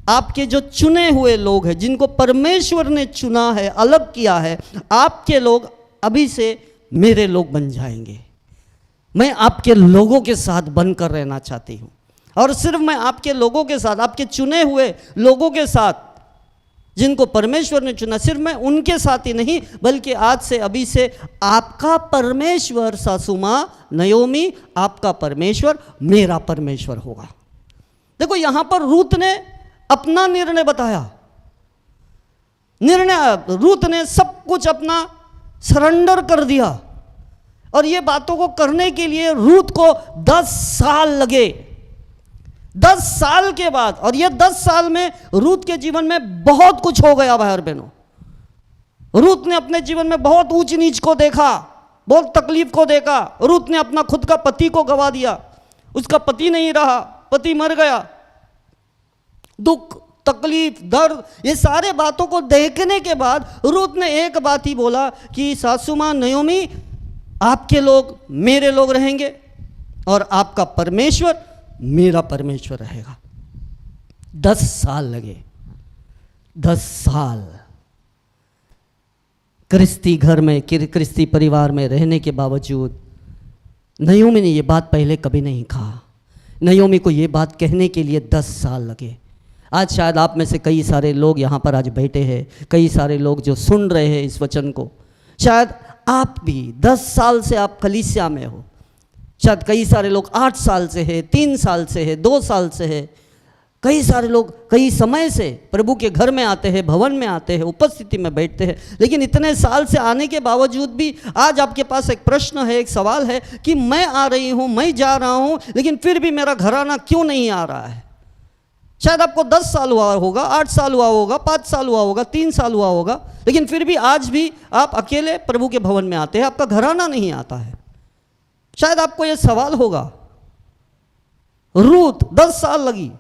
A: आपके जो चुने हुए लोग हैं, जिनको परमेश्वर ने चुना है, अलग किया है, आपके लोग अभी से मेरे लोग बन जाएंगे। मैं आपके लोगों के साथ बनकर रहना चाहती हूँ। और सिर्फ मैं आपके लोगों के साथ, आपके चुने हुए लोगों के साथ जिनको परमेश्वर ने चुना, सिर्फ मैं उनके साथ ही नहीं, बल्कि आज से अभी से आपका परमेश्वर सासू माँ नयोमी, आपका परमेश्वर मेरा परमेश्वर होगा। देखो यहाँ पर रूत ने अपना निर्णय बताया। रूत ने सब कुछ अपना सरेंडर कर दिया, और ये बातों को करने के लिए रूत को 10 साल लगे। 10 साल के बाद, और ये 10 साल में रूत के जीवन में बहुत कुछ हो गया भाई और बहनों। रूत ने अपने जीवन में बहुत ऊंच नीच को देखा, बहुत तकलीफ को देखा। रूत ने अपना खुद का पति को गवा दिया, उसका पति नहीं रहा, पति मर गया। दुख, तकलीफ, दर्द, ये सारे बातों को देखने के बाद रूत ने एक बात ही बोला कि सासू माँ नयोमी, आपके लोग मेरे लोग रहेंगे और आपका परमेश्वर मेरा परमेश्वर रहेगा। 10 साल लगे, 10 साल क्रिस्ती घर में, क्रिस्ती परिवार में रहने के बावजूद नयोमी ने ये बात पहले कभी नहीं कहा। नयोमी को ये बात कहने के लिए 10 साल लगे। आज शायद आप में से कई सारे लोग यहाँ पर आज बैठे हैं, कई सारे लोग जो सुन रहे हैं इस वचन को, शायद आप भी 10 साल से आप कलीसिया में हो। शायद कई सारे लोग 8 साल से है, 3 साल से है, 2 साल से है। कई सारे लोग कई समय से प्रभु के घर में आते हैं, भवन में आते हैं, उपस्थिति में बैठते हैं, लेकिन इतने साल से आने के बावजूद भी आज आपके पास एक प्रश्न है, एक सवाल है कि मैं आ रही हूँ, मैं जा रहा हूँ, लेकिन फिर भी मेरा घराना क्यों नहीं आ रहा है। शायद आपको 10 साल हुआ होगा, 8 साल हुआ होगा, 5 साल हुआ होगा, 3 साल हुआ होगा, लेकिन फिर भी आज भी आप अकेले प्रभु के भवन में आते हैं, आपका घराना नहीं आता है। शायद आपको यह सवाल होगा। रूत 10 साल लगी,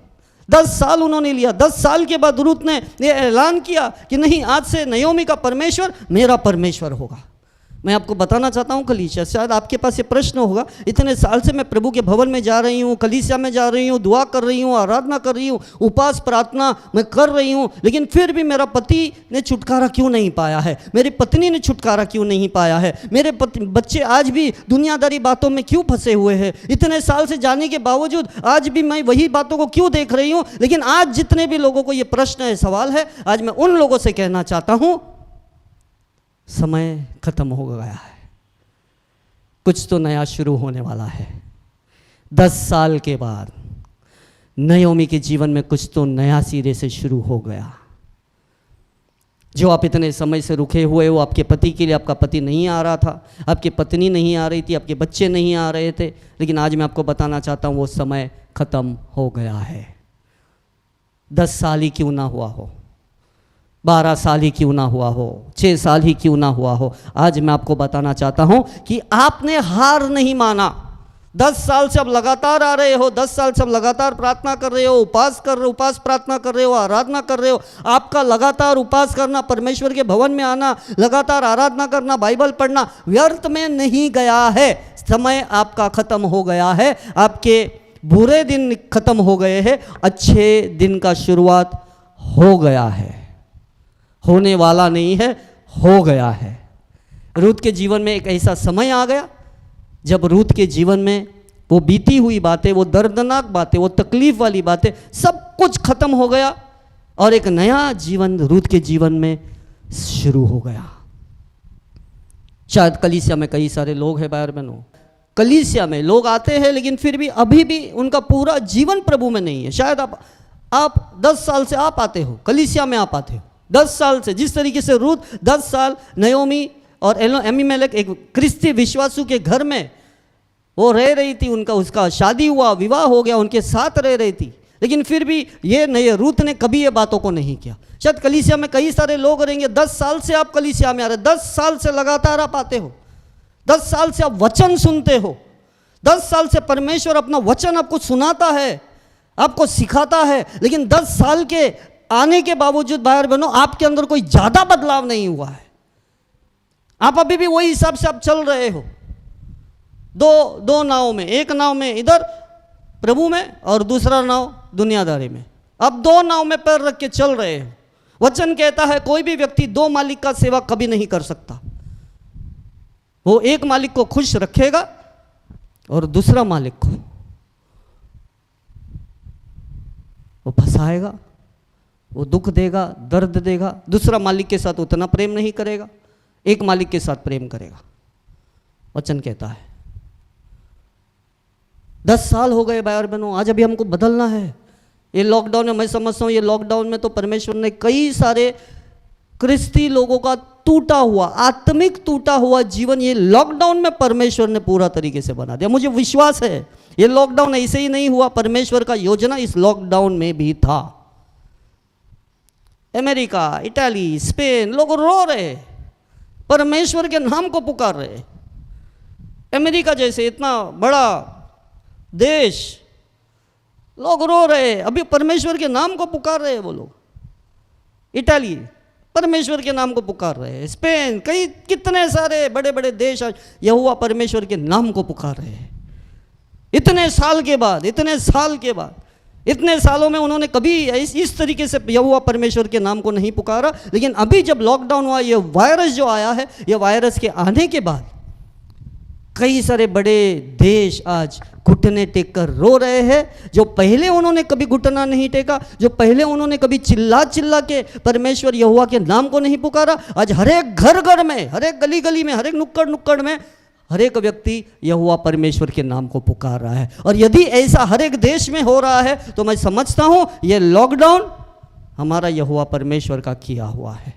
A: 10 साल उन्होंने लिया। 10 साल के बाद रूत ने यह ऐलान किया कि नहीं, आज से नयोमी का परमेश्वर मेरा परमेश्वर होगा। मैं आपको बताना चाहता हूँ कलीसिया, शायद आपके पास ये प्रश्न होगा, इतने साल से मैं प्रभु के भवन में जा रही हूँ, कलीसिया में जा रही हूँ, दुआ कर रही हूँ, आराधना कर रही हूँ, उपवास प्रार्थना मैं कर रही हूँ, लेकिन फिर भी मेरा पति ने छुटकारा क्यों नहीं पाया है, मेरी पत्नी ने छुटकारा क्यों नहीं पाया है, मेरे बच्चे आज भी दुनियादारी बातों में क्यों फंसे हुए हैं, इतने साल से जाने के बावजूद आज भी मैं वही बातों को क्यों देख रही हूँ। लेकिन आज जितने भी लोगों को ये प्रश्न है, सवाल है, आज मैं उन लोगों से कहना चाहता हूँ, समय खत्म हो गया है, कुछ तो नया शुरू होने वाला है। 10 साल के बाद नयोमी के जीवन में कुछ तो नया सिरे से शुरू हो गया। जो आप इतने समय से रुके हुए हो, आपके पति के लिए आपका पति नहीं आ रहा था, आपकी पत्नी नहीं आ रही थी, आपके बच्चे नहीं आ रहे थे, लेकिन आज मैं आपको बताना चाहता हूँ वो समय खत्म हो गया है। 10 साल ही क्यों ना हुआ हो, 12 साल ही क्यों ना हुआ हो, 6 साल ही क्यों ना हुआ हो, आज मैं आपको बताना चाहता हूं कि आपने हार नहीं माना। 10 साल से आप लगातार आ रहे हो, 10 साल से आप लगातार प्रार्थना कर रहे हो, उपास प्रार्थना कर रहे हो, आराधना कर रहे हो। आपका लगातार उपास करना, परमेश्वर के भवन में आना, लगातार आराधना करना, बाइबल पढ़ना व्यर्थ में नहीं गया है। समय आपका खत्म हो गया है, आपके बुरे दिन खत्म हो गए हैं, अच्छे दिन का शुरुआत हो गया है, होने वाला नहीं है, हो गया है। रूत के जीवन में एक ऐसा समय आ गया जब रूत के जीवन में वो बीती हुई बातें, वो दर्दनाक बातें, वो तकलीफ वाली बातें, सब कुछ खत्म हो गया और एक नया जीवन रूथ के जीवन में शुरू हो गया। शायद कलीसिया में कई सारे लोग हैं भाई बहनों, कलीसिया में लोग आते हैं लेकिन फिर भी अभी भी उनका पूरा जीवन प्रभु में नहीं है। शायद आप 10 साल से आप आते हो, कलीसिया में आप आते हो 10 साल से, जिस तरीके से रूथ 10 साल नयोमी और एलीमेलेक एक क्रिस्ती विश्वासु के घर में वो रह रही थी, उसका शादी हुआ, विवाह हो गया, उनके साथ रह रही थी, लेकिन फिर भी ये नहीं, रूथ ने कभी ये बातों को नहीं किया। शायद कलीसिया में कई सारे लोग रहेंगे, 10 साल से आप कलीसिया में आ रहे, 10 साल से लगातार आप आते हो, 10 साल से आप वचन सुनते हो, 10 साल से परमेश्वर अपना वचन आपको सुनाता है, आपको सिखाता है, लेकिन 10 साल के आने के बावजूद भाई बहनों आपके अंदर कोई ज़्यादा बदलाव नहीं हुआ है। आप अभी भी वही हिसाब से आप चल रहे हो, दो नाव में, एक नाव में इधर प्रभु में और दूसरा नाव दुनियादारी में। अब 2 नाव में पैर रख के चल रहे हो। वचन कहता है कोई भी व्यक्ति 2 मालिक का सेवा कभी नहीं कर सकता। वो एक मालिक को खुश रखेगा और दूसरा मालिक को वो फंसाएगा, वो दुख देगा, दर्द देगा। दूसरा मालिक के साथ उतना प्रेम नहीं करेगा, एक मालिक के साथ प्रेम करेगा। वचन कहता है 10 साल हो गए भाई और बहनों, आज अभी हमको बदलना है। ये लॉकडाउन में मैं समझता हूँ, ये लॉकडाउन में तो परमेश्वर ने कई सारे क्रिस्ती लोगों का टूटा हुआ, आत्मिक टूटा हुआ जीवन ये लॉकडाउन में परमेश्वर ने पूरा तरीके से बना दिया। मुझे विश्वास है ये लॉकडाउन ऐसे ही नहीं हुआ, परमेश्वर का योजना इस लॉकडाउन में भी था। अमेरिका, इटाली, स्पेन, लोग रो रहे, परमेश्वर के नाम को पुकार रहे। अमेरिका जैसे इतना बड़ा देश, लोग रो रहे, अभी परमेश्वर के नाम को पुकार रहे वो लोग। इटाली परमेश्वर के नाम को पुकार रहे हैं, स्पेन, कई कितने सारे बड़े बड़े देश यहोवा परमेश्वर के नाम को पुकार रहे हैं। इतने साल के बाद, इतने सालों में उन्होंने कभी इस तरीके से यहोवा परमेश्वर के नाम को नहीं पुकारा। लेकिन अभी जब लॉकडाउन हुआ, ये वायरस जो आया है, ये वायरस के आने के बाद कई सारे बड़े देश आज घुटने टेक कर रो रहे हैं। जो पहले उन्होंने कभी घुटना नहीं टेका, जो पहले उन्होंने कभी चिल्ला चिल्ला के परमेश्वर यहोवा के नाम को नहीं पुकारा, आज हर एक घर घर में, हर एक गली गली में, हर एक नुक्कड़ नुक्कड़ में हर एक व्यक्ति यहोवा परमेश्वर के नाम को पुकार रहा है। और यदि ऐसा हर एक देश में हो रहा है तो मैं समझता हूँ ये लॉकडाउन हमारा यहोवा परमेश्वर का किया हुआ है।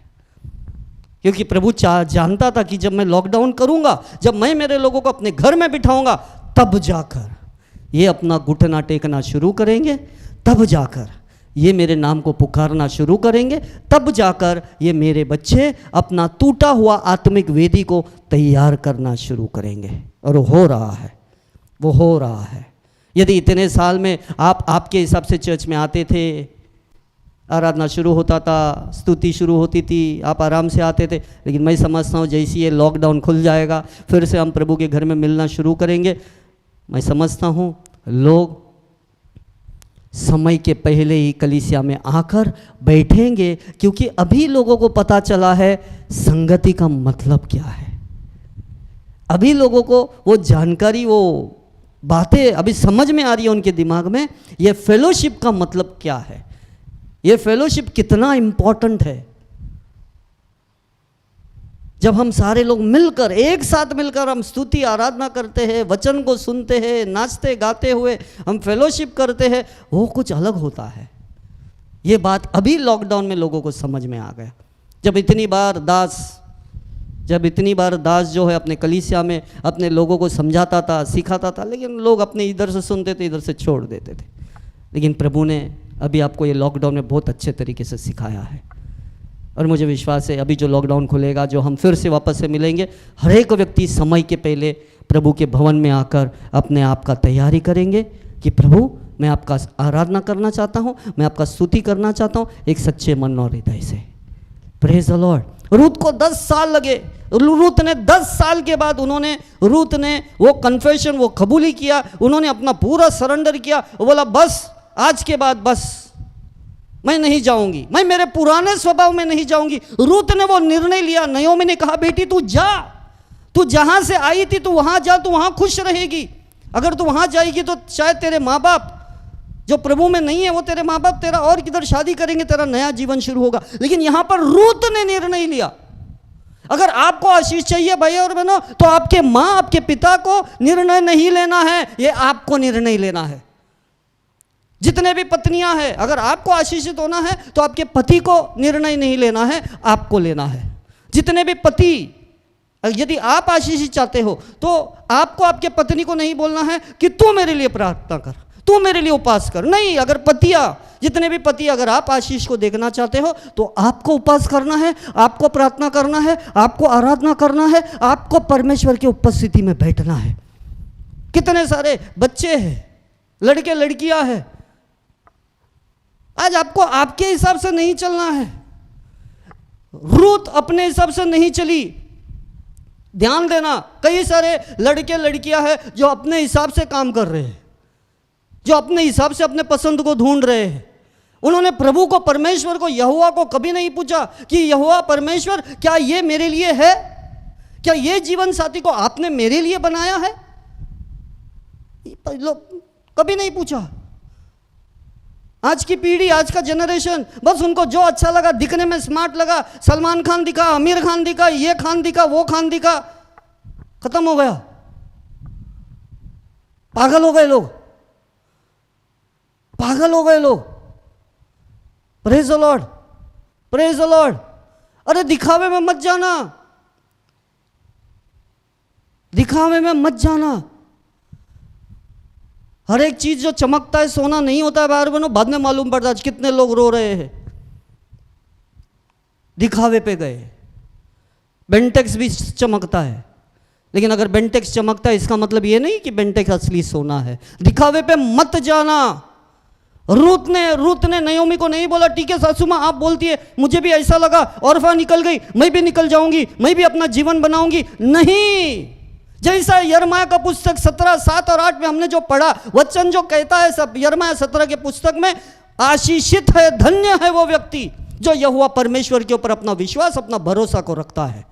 A: क्योंकि प्रभु जानता था कि जब मैं लॉकडाउन करूंगा, जब मैं मेरे लोगों को अपने घर में बिठाऊंगा, तब जाकर ये अपना घुटना टेकना शुरू करेंगे, तब जाकर ये मेरे नाम को पुकारना शुरू करेंगे, तब जाकर ये मेरे बच्चे अपना टूटा हुआ आत्मिक वेदी को तैयार करना शुरू करेंगे। और वो हो रहा है, वो हो रहा है। यदि इतने साल में आप आपके हिसाब से चर्च में आते थे, आराधना शुरू होता था, स्तुति शुरू होती थी, आप आराम से आते थे, लेकिन मैं समझता हूँ जैसे ये लॉकडाउन खुल जाएगा, फिर से हम प्रभु के घर में मिलना शुरू करेंगे। मैं समझता हूँ लोग समय के पहले ही कलीसिया में आकर बैठेंगे, क्योंकि अभी लोगों को पता चला है संगति का मतलब क्या है। अभी लोगों को वो जानकारी, वो बातें अभी समझ में आ रही है उनके दिमाग में, ये फेलोशिप का मतलब क्या है, ये फेलोशिप कितना इम्पोर्टेंट है। जब हम सारे लोग मिलकर, एक साथ मिलकर हम स्तुति आराधना करते हैं, वचन को सुनते हैं, नाचते गाते हुए हम फेलोशिप करते हैं, वो कुछ अलग होता है। ये बात अभी लॉकडाउन में लोगों को समझ में आ गया। जब इतनी बार दास जो है अपने कलीसिया में अपने लोगों को समझाता था, सिखाता था, लेकिन लोग अपने इधर से सुनते थे, इधर से छोड़ देते थे। लेकिन प्रभु ने अभी आपको ये लॉकडाउन में बहुत अच्छे तरीके से सिखाया है। और मुझे विश्वास है अभी जो लॉकडाउन खुलेगा, जो हम फिर से वापस से मिलेंगे, हर एक व्यक्ति समय के पहले प्रभु के भवन में आकर अपने आप का तैयारी करेंगे कि प्रभु मैं आपका आराधना करना चाहता हूँ, मैं आपका स्तुति करना चाहता हूँ एक सच्चे मन और हृदय से। Praise the Lord. रूथ को 10 साल लगे। रूथ ने 10 साल के बाद रूथ ने वो कन्फेशन, वो कबूली किया, उन्होंने अपना पूरा सरेंडर किया। वो बोला बस आज के बाद बस मैं नहीं जाऊंगी, मैं मेरे पुराने स्वभाव में नहीं जाऊंगी। रूथ ने वो निर्णय लिया। नयोमी ने कहा बेटी तू जा, तू जहां से आई थी तू वहां जा, तू वहां खुश रहेगी। अगर तू वहां जाएगी तो शायद तेरे माँ बाप जो प्रभु में नहीं है, वो तेरे माँ बाप तेरा और किधर शादी करेंगे, तेरा नया जीवन शुरू होगा। लेकिन यहां पर रूत ने निर्णय लिया। अगर आपको आशीष चाहिए भाई और बहनों, तो आपके माँ, आपके पिता को निर्णय नहीं लेना है, ये आपको निर्णय लेना है। जितने भी पत्नियां हैं, अगर आपको आशीषित होना है तो आपके पति को निर्णय नहीं लेना है, आपको लेना है। जितने भी पति, यदि आप आशीषित चाहते हो तो आपको आपके पत्नी को नहीं बोलना है कि तू मेरे लिए प्रार्थना कर, तू मेरे लिए उपास कर। नहीं, अगर पतियां, जितने भी पति, अगर आप आशीष को देखना चाहते हो तो आपको उपास करना है, आपको प्रार्थना करना है, आपको आराधना करना है, आपको परमेश्वर की उपस्थिति में बैठना है। कितने सारे बच्चे हैं, लड़के लड़कियां हैं, आज आपको आपके हिसाब से नहीं चलना है। रूत अपने हिसाब से नहीं चली। ध्यान देना, कई सारे लड़के लड़कियां हैं जो अपने हिसाब से काम कर रहे हैं, जो अपने हिसाब से अपने पसंद को ढूंढ रहे हैं। उन्होंने प्रभु को, परमेश्वर को, यहोवा को कभी नहीं पूछा कि यहोवा परमेश्वर, क्या ये मेरे लिए है? क्या ये जीवन साथी को आपने मेरे लिए बनाया है? कभी नहीं पूछा। आज की पीढ़ी, आज का जनरेशन, बस उनको जो अच्छा लगा, दिखने में स्मार्ट लगा, सलमान खान दिखा, आमिर खान दिखा, ये खान दिखा, वो खान दिखा, खत्म हो गया। पागल हो गए लोग, पागल हो गए लोग। Praise the Lord, praise the Lord. अरे दिखावे में मत जाना, दिखावे में मत जाना। हर एक चीज जो चमकता है सोना नहीं होता है भाई बहनों, बाद में मालूम पड़ता है। कितने लोग रो रहे हैं, दिखावे पे गए। बेंटेक्स भी चमकता है, लेकिन अगर बेंटेक्स चमकता है इसका मतलब ये नहीं कि बेंटेक्स असली सोना है। दिखावे पे मत जाना। रूत ने नयोमी को नहीं बोला ठीक है सासू माँ आप बोलती है, मुझे भी ऐसा लगा, औरफा निकल गई, मैं भी निकल जाऊंगी, मैं भी अपना जीवन बनाऊंगी। नहीं, जैसा यिर्मयाह का पुस्तक 17, 7 और 8 में हमने जो पढ़ा, वचन जो कहता है सब, यिर्मयाह 17 के पुस्तक में, आशीषित है, धन्य है वो व्यक्ति जो यहोवा परमेश्वर के ऊपर अपना विश्वास, अपना भरोसा को रखता है।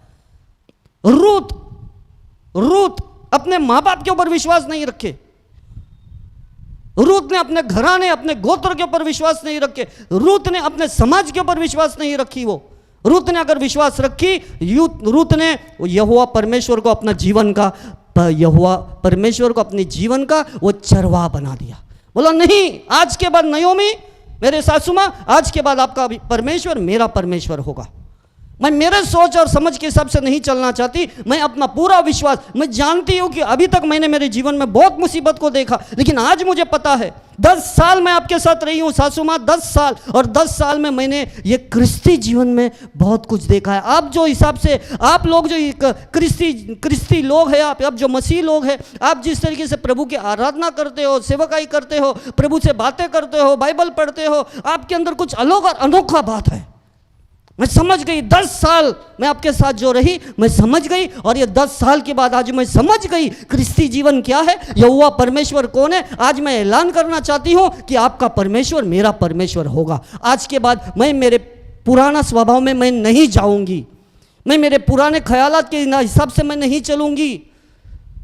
A: रूत अपने माँ बाप के ऊपर विश्वास नहीं रखे। रूत ने अपने घराने, अपने गोत्र के ऊपर विश्वास नहीं रखे। रूत ने अपने समाज के ऊपर विश्वास नहीं रखी। वो रूत ने अगर विश्वास रखी, रूत ने यहोवा परमेश्वर को अपना जीवन का, यहोवा परमेश्वर को अपने जीवन का वो चरवाहा बना दिया। बोला नहीं, आज के बाद नयोमी, मेरे सासू माँ, आज के बाद आपका परमेश्वर मेरा परमेश्वर होगा। मैं मेरे सोच और समझ के हिसाब से नहीं चलना चाहती। मैं अपना पूरा विश्वास, मैं जानती हूं कि अभी तक मैंने मेरे जीवन में बहुत मुसीबत को देखा, लेकिन आज मुझे पता है 10 साल मैं आपके साथ रही हूं सासू माँ, 10 साल, और 10 साल में मैंने ये क्रिस्ती जीवन में बहुत कुछ देखा है। आप जो हिसाब से, आप लोग जो क्रिस्ती लोग हैं, आप जो मसीह लोग हैं, आप जिस तरीके से प्रभु की आराधना करते हो, सेवकाई करते हो, प्रभु से बातें करते हो, बाइबल पढ़ते हो, आपके अंदर कुछ अलग और अनोखा बात है। मैं समझ गई, 10 साल मैं आपके साथ जो रही, मैं समझ गई, और ये 10 साल के बाद आज मैं समझ गई क्रिस्ती जीवन क्या है, यहोवा परमेश्वर कौन है। आज मैं ऐलान करना चाहती हूँ कि आपका परमेश्वर मेरा परमेश्वर होगा। आज के बाद मैं मेरे पुराना स्वभाव में मैं नहीं जाऊंगी, मैं मेरे पुराने ख्यालात के हिसाब से मैं नहीं चलूंगी।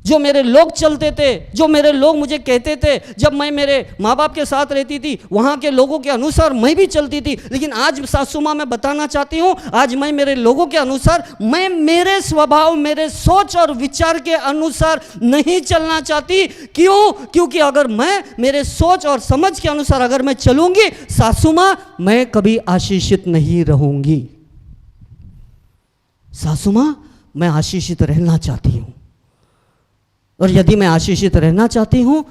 A: जो मेरे लोग चलते थे, जो मेरे लोग मुझे कहते थे, जब मैं मेरे माँ बाप के साथ रहती थी, वहाँ के लोगों के अनुसार मैं भी चलती थी। लेकिन आज सासू माँ मैं बताना चाहती हूँ, आज मैं मेरे लोगों के अनुसार, मैं मेरे स्वभाव, मेरे सोच और विचार के अनुसार नहीं चलना चाहती। क्यों? क्योंकि अगर मैं मेरे सोच और समझ के अनुसार अगर मैं चलूँगी, सासू माँ, मैं कभी आशीषित नहीं रहूँगी। सासू माँ, मैं आशीषित रहना चाहती हूँ, और यदि मैं आशीषित रहना चाहती हूँ,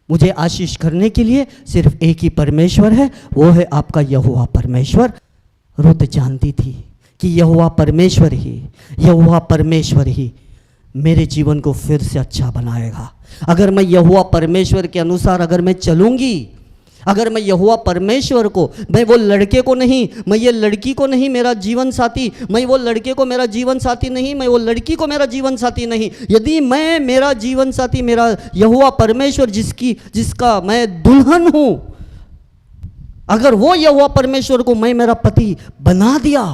A: मुझे आशीष करने के लिए सिर्फ एक ही परमेश्वर है, वो है आपका यहोवा परमेश्वर। रूत जानती थी कि यहोवा परमेश्वर ही मेरे जीवन को फिर से अच्छा बनाएगा। अगर मैं यहोवा परमेश्वर के अनुसार अगर मैं चलूँगी, अगर मैं यहोवा परमेश्वर को, मैं वो लड़के को नहीं, मैं ये लड़की को नहीं मेरा जीवन साथी, मैं वो लड़के को मेरा जीवन साथी नहीं, मैं वो लड़की को मेरा जीवन साथी नहीं, यदि मैं मेरा जीवन साथी मेरा यहोवा परमेश्वर जिसका मैं दुल्हन हूँ, अगर वो यहोवा परमेश्वर को मैं मेरा पति बना दिया,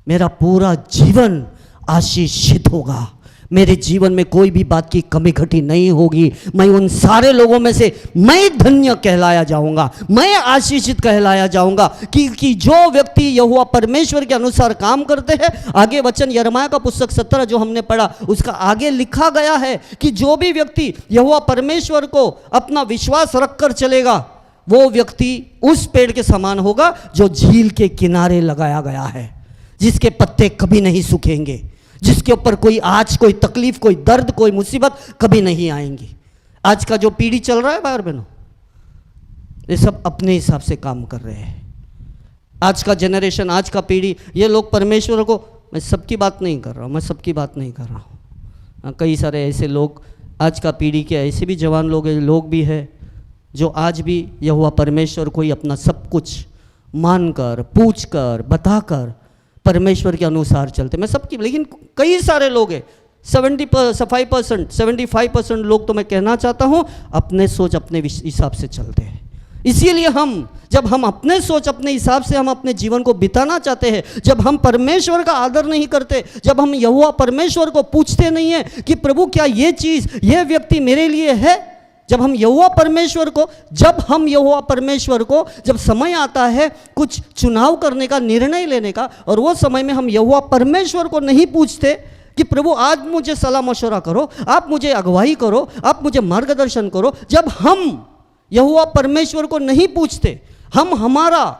A: मेरा पूरा जीवन आशीषित होगा, मेरे जीवन में कोई भी बात की कमी घटी नहीं होगी। मैं उन सारे लोगों में से मैं धन्य कहलाया जाऊंगा, मैं आशीषित कहलाया जाऊंगा कि जो व्यक्ति यहोवा परमेश्वर के अनुसार काम करते हैं। आगे वचन यिर्मयाह का पुस्तक 17 जो हमने पढ़ा, उसका आगे लिखा गया है कि जो भी व्यक्ति यहोवा परमेश्वर को अपना विश्वास रखकर चलेगा, वो व्यक्ति उस पेड़ के समान होगा जो झील के किनारे लगाया गया है, जिसके पत्ते कभी नहीं सूखेंगे, जिसके ऊपर कोई आज कोई तकलीफ, कोई दर्द, कोई मुसीबत कभी नहीं आएंगी। आज का जो पीढ़ी चल रहा है भाई बहनों, ये सब अपने हिसाब से काम कर रहे हैं। आज का जनरेशन, आज का पीढ़ी, ये लोग परमेश्वर को, मैं सबकी बात नहीं कर रहा हूँ, मैं सबकी बात नहीं कर रहा हूँ। कई सारे ऐसे लोग आज का पीढ़ी के ऐसे भी जवान लोग भी हैं जो आज भी यहोवा परमेश्वर को ही अपना सब कुछ मानकर, पूछकर, बताकर परमेश्वर के अनुसार चलते। मैं सबकी, लेकिन कई सारे लोग हैं, 75% लोग तो मैं कहना चाहता हूँ अपने सोच अपने हिसाब से चलते हैं। इसीलिए जब हम अपने सोच अपने हिसाब से हम अपने जीवन को बिताना चाहते हैं, जब हम परमेश्वर का आदर नहीं करते, जब हम यहोवा परमेश्वर को पूछते नहीं है कि प्रभु क्या ये चीज़, ये व्यक्ति मेरे लिए है, जब हम यहोवा परमेश्वर को जब समय आता है कुछ चुनाव करने का, निर्णय लेने का, और वो समय में हम यहोवा परमेश्वर को नहीं पूछते कि प्रभु आज मुझे सलाह मशवरा करो, आप मुझे अगुवाई करो, आप मुझे मार्गदर्शन करो, जब हम यहोवा परमेश्वर को नहीं पूछते, हम हमारा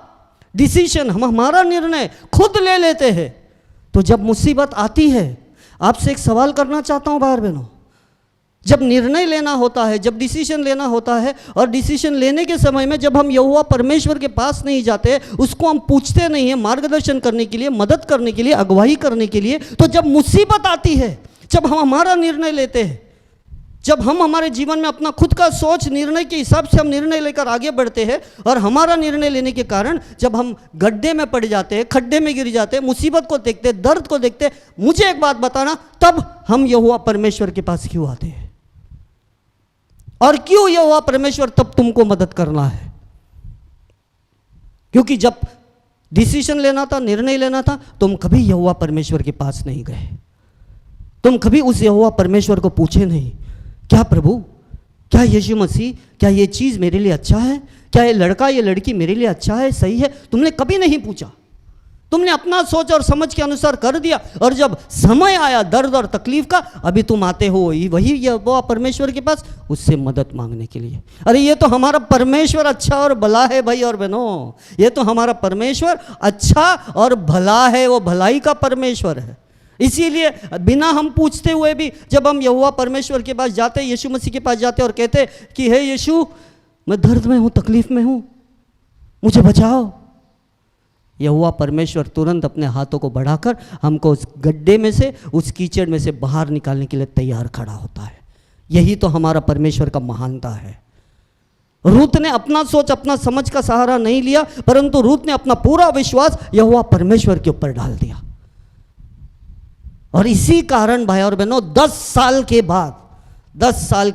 A: डिसीजन, हम हमारा निर्णय खुद ले लेते हैं, तो जब मुसीबत आती है, आपसे एक सवाल करना चाहता हूँ भाई बहनों, जब निर्णय लेना होता है, जब डिसीजन लेना होता है, और डिसीजन लेने के समय में जब हम यहोवा परमेश्वर के पास नहीं जाते, उसको हम पूछते नहीं हैं मार्गदर्शन करने के लिए, मदद करने के लिए, अगुवाई करने के लिए, तो जब मुसीबत आती है, जब हम हमारा निर्णय लेते हैं, जब हम हमारे जीवन में अपना खुद का सोच निर्णय के हिसाब से हम निर्णय लेकर आगे बढ़ते हैं, और हमारा निर्णय लेने के कारण जब हम गड्ढे में पड़ जाते हैं, खड्डे में गिर जाते हैं, मुसीबत को देखते, दर्द को देखते, मुझे एक बात बताना, तब हम यहोवा परमेश्वर के पास क्यों आते हैं? और क्यों यहोवा परमेश्वर तब तुमको मदद करना है? क्योंकि जब डिसीजन लेना था, निर्णय लेना था, तुम कभी यहोवा परमेश्वर के पास नहीं गए, तुम कभी उस यहोवा परमेश्वर को पूछे नहीं, क्या प्रभु, क्या यीशु मसीह, क्या ये चीज़ मेरे लिए अच्छा है, क्या ये लड़का, ये लड़की मेरे लिए अच्छा है, सही है? तुमने कभी नहीं पूछा, तुमने अपना सोच और समझ के अनुसार कर दिया, और जब समय आया दर्द और तकलीफ का, अभी तुम आते हो वही यहोवा परमेश्वर के पास उससे मदद मांगने के लिए। अरे ये तो हमारा परमेश्वर अच्छा और भला है भाई और बहनों, ये तो हमारा परमेश्वर अच्छा और भला है, वो भलाई का परमेश्वर है। इसीलिए बिना हम पूछते हुए भी जब हम यहोवा परमेश्वर के पास जाते, यीशु मसीह के पास जाते और कहते कि हे यीशु, मैं दर्द में हूँ, तकलीफ में हूँ, मुझे बचाओ, यहोवा परमेश्वर तुरंत अपने हाथों को बढ़ाकर हमको उस गड्ढे में से, उस कीचड़ में से बाहर निकालने के लिए तैयार खड़ा होता है। यही तो हमारा परमेश्वर का महानता है। रूत ने अपना सोच, अपना समझ का सहारा नहीं लिया, परंतु रूत ने अपना पूरा विश्वास यहोवा परमेश्वर के ऊपर डाल दिया। और इसी कारण भाई और बहनों, 10 साल के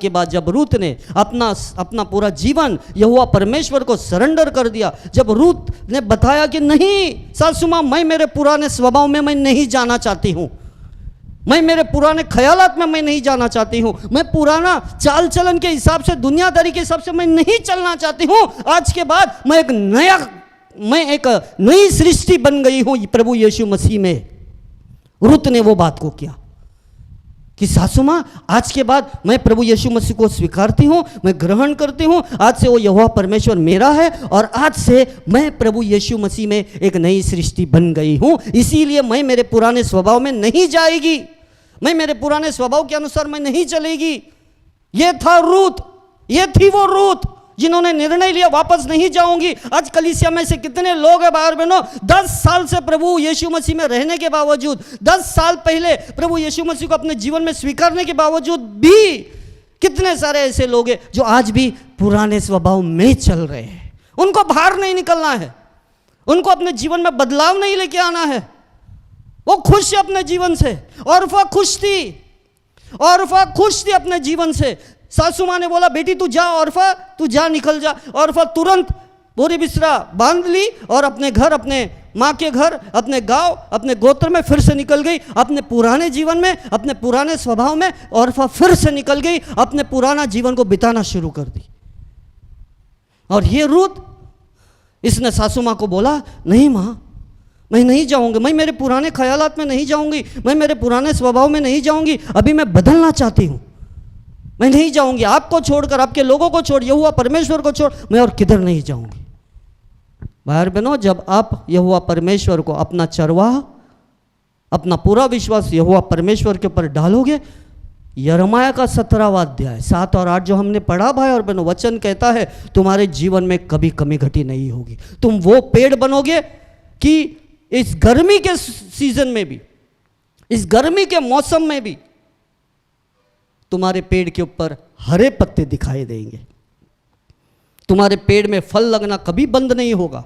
A: बाद जब रूत ने अपना पूरा जीवन यहोवा परमेश्वर को सरेंडर कर दिया, जब रूत ने बताया कि नहीं सासू माँ, मैं मेरे पुराने स्वभाव में मैं नहीं जाना चाहती हूँ, मैं मेरे पुराने ख्यालात में मैं नहीं जाना चाहती हूँ, मैं पुराना चाल चलन के हिसाब से, दुनियादारी के हिसाब से मैं नहीं चलना चाहती हूँ, आज के बाद मैं एक नई सृष्टि बन गई हूँ प्रभु यीशु मसीह में। रूत ने वो बात को किया कि सासू माँ, आज के बाद मैं प्रभु यीशु मसीह को स्वीकारती हूँ, मैं ग्रहण करती हूँ, आज से वो यहोवा परमेश्वर मेरा है, और आज से मैं प्रभु यीशु मसीह में एक नई सृष्टि बन गई हूँ, इसीलिए मैं मेरे पुराने स्वभाव में नहीं जाएगी, मैं मेरे पुराने स्वभाव के अनुसार मैं नहीं चलेगी। ये था रूत, ये थी वो रूत जिन्होंने निर्णय लिया वापस नहीं जाऊंगी। आज कलीसिया में से कितने लोग हैं भाई बहनों, 10 साल से प्रभु यीशु मसीह में रहने के बावजूद, 10 साल पहले प्रभु यीशु मसीह को अपने जीवन में स्वीकारने के बावजूद भी कितने सारे ऐसे लोग हैं जो आज भी पुराने स्वभाव में चल रहे हैं। उनको बाहर नहीं निकलना है, उनको अपने जीवन में बदलाव नहीं लेके आना है, वो खुश है अपने जीवन से। औरफा खुश थी अपने जीवन से। सासू माँ ने बोला बेटी तू जा औरफा, तू जा, निकल जा। औरफा तुरंत बोरी बिस्तरा बांध ली और अपने घर, अपने माँ के घर, अपने गांव, अपने गोत्र में फिर से निकल गई। अपने पुराने जीवन में, अपने पुराने स्वभाव में औरफा फिर से निकल गई, अपने पुराना जीवन को बिताना शुरू कर दी। और ये रूत, इसने सासू माँ को बोला, नहीं माँ, मैं नहीं जाऊंगी, मैं मेरे पुराने ख्यालात में नहीं जाऊंगी, मैं मेरे पुराने स्वभाव में नहीं जाऊंगी, अभी मैं बदलना चाहती हूँ, मैं नहीं जाऊंगी, आपको छोड़कर, आपके लोगों को छोड़, यहोवा परमेश्वर को छोड़ मैं और किधर नहीं जाऊंगी। भाई बहनों, जब आप यहोवा परमेश्वर को अपना चरवाहा, अपना पूरा विश्वास यहोवा परमेश्वर के ऊपर डालोगे, यिर्मयाह का 17वां अध्याय 7 और 8 जो हमने पढ़ा भाई और बहनों, वचन कहता है तुम्हारे जीवन में कभी कमी घटी नहीं होगी। तुम वो पेड़ बनोगे कि इस गर्मी के सीजन में भी, इस गर्मी के मौसम में भी तुम्हारे पेड़ के ऊपर हरे पत्ते दिखाई देंगे। तुम्हारे पेड़ में फल लगना कभी बंद नहीं होगा।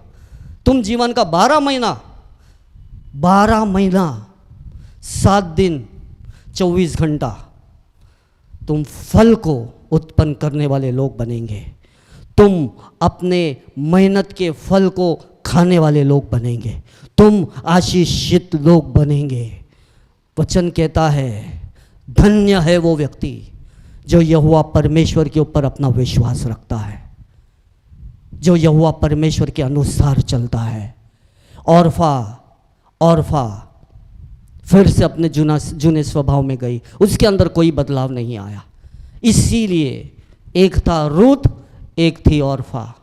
A: तुम जीवन का 12 महीना 7 दिन 24 घंटा तुम फल को उत्पन्न करने वाले लोग बनेंगे। तुम अपने मेहनत के फल को खाने वाले लोग बनेंगे। तुम आशीषित लोग बनेंगे। वचन कहता है धन्य है वो व्यक्ति जो यहोवा परमेश्वर के ऊपर अपना विश्वास रखता है, जो यहोवा परमेश्वर के अनुसार चलता है। औरफा फिर से अपने जूने स्वभाव में गई, उसके अंदर कोई बदलाव नहीं आया। इसीलिए एक था रूत, एक थी औरफा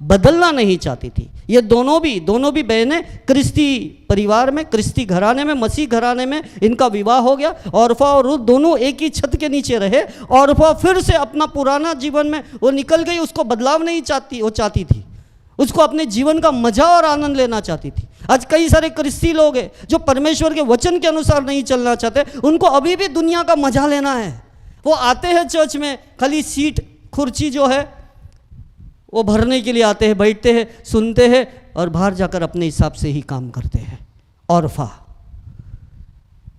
A: बदलना नहीं चाहती थी। ये दोनों भी बहनें क्रिस्ती परिवार में, क्रिस्ती घराने में, मसीह घराने में इनका विवाह हो गया। औरफा और रूत दोनों एक ही छत के नीचे रहे। औरफा फिर से अपना पुराना जीवन में वो निकल गई, उसको बदलाव नहीं चाहती, वो चाहती थी, उसको अपने जीवन का मजा और आनंद लेना चाहती थी। आज कई सारे क्रिस्ती लोग हैं जो परमेश्वर के वचन के अनुसार नहीं चलना चाहते, उनको अभी भी दुनिया का मजा लेना है। वो आते हैं चर्च में, खाली सीट कुर्सी जो है वो भरने के लिए आते हैं, बैठते हैं, सुनते हैं और बाहर जाकर अपने हिसाब से ही काम करते हैं। औरफा,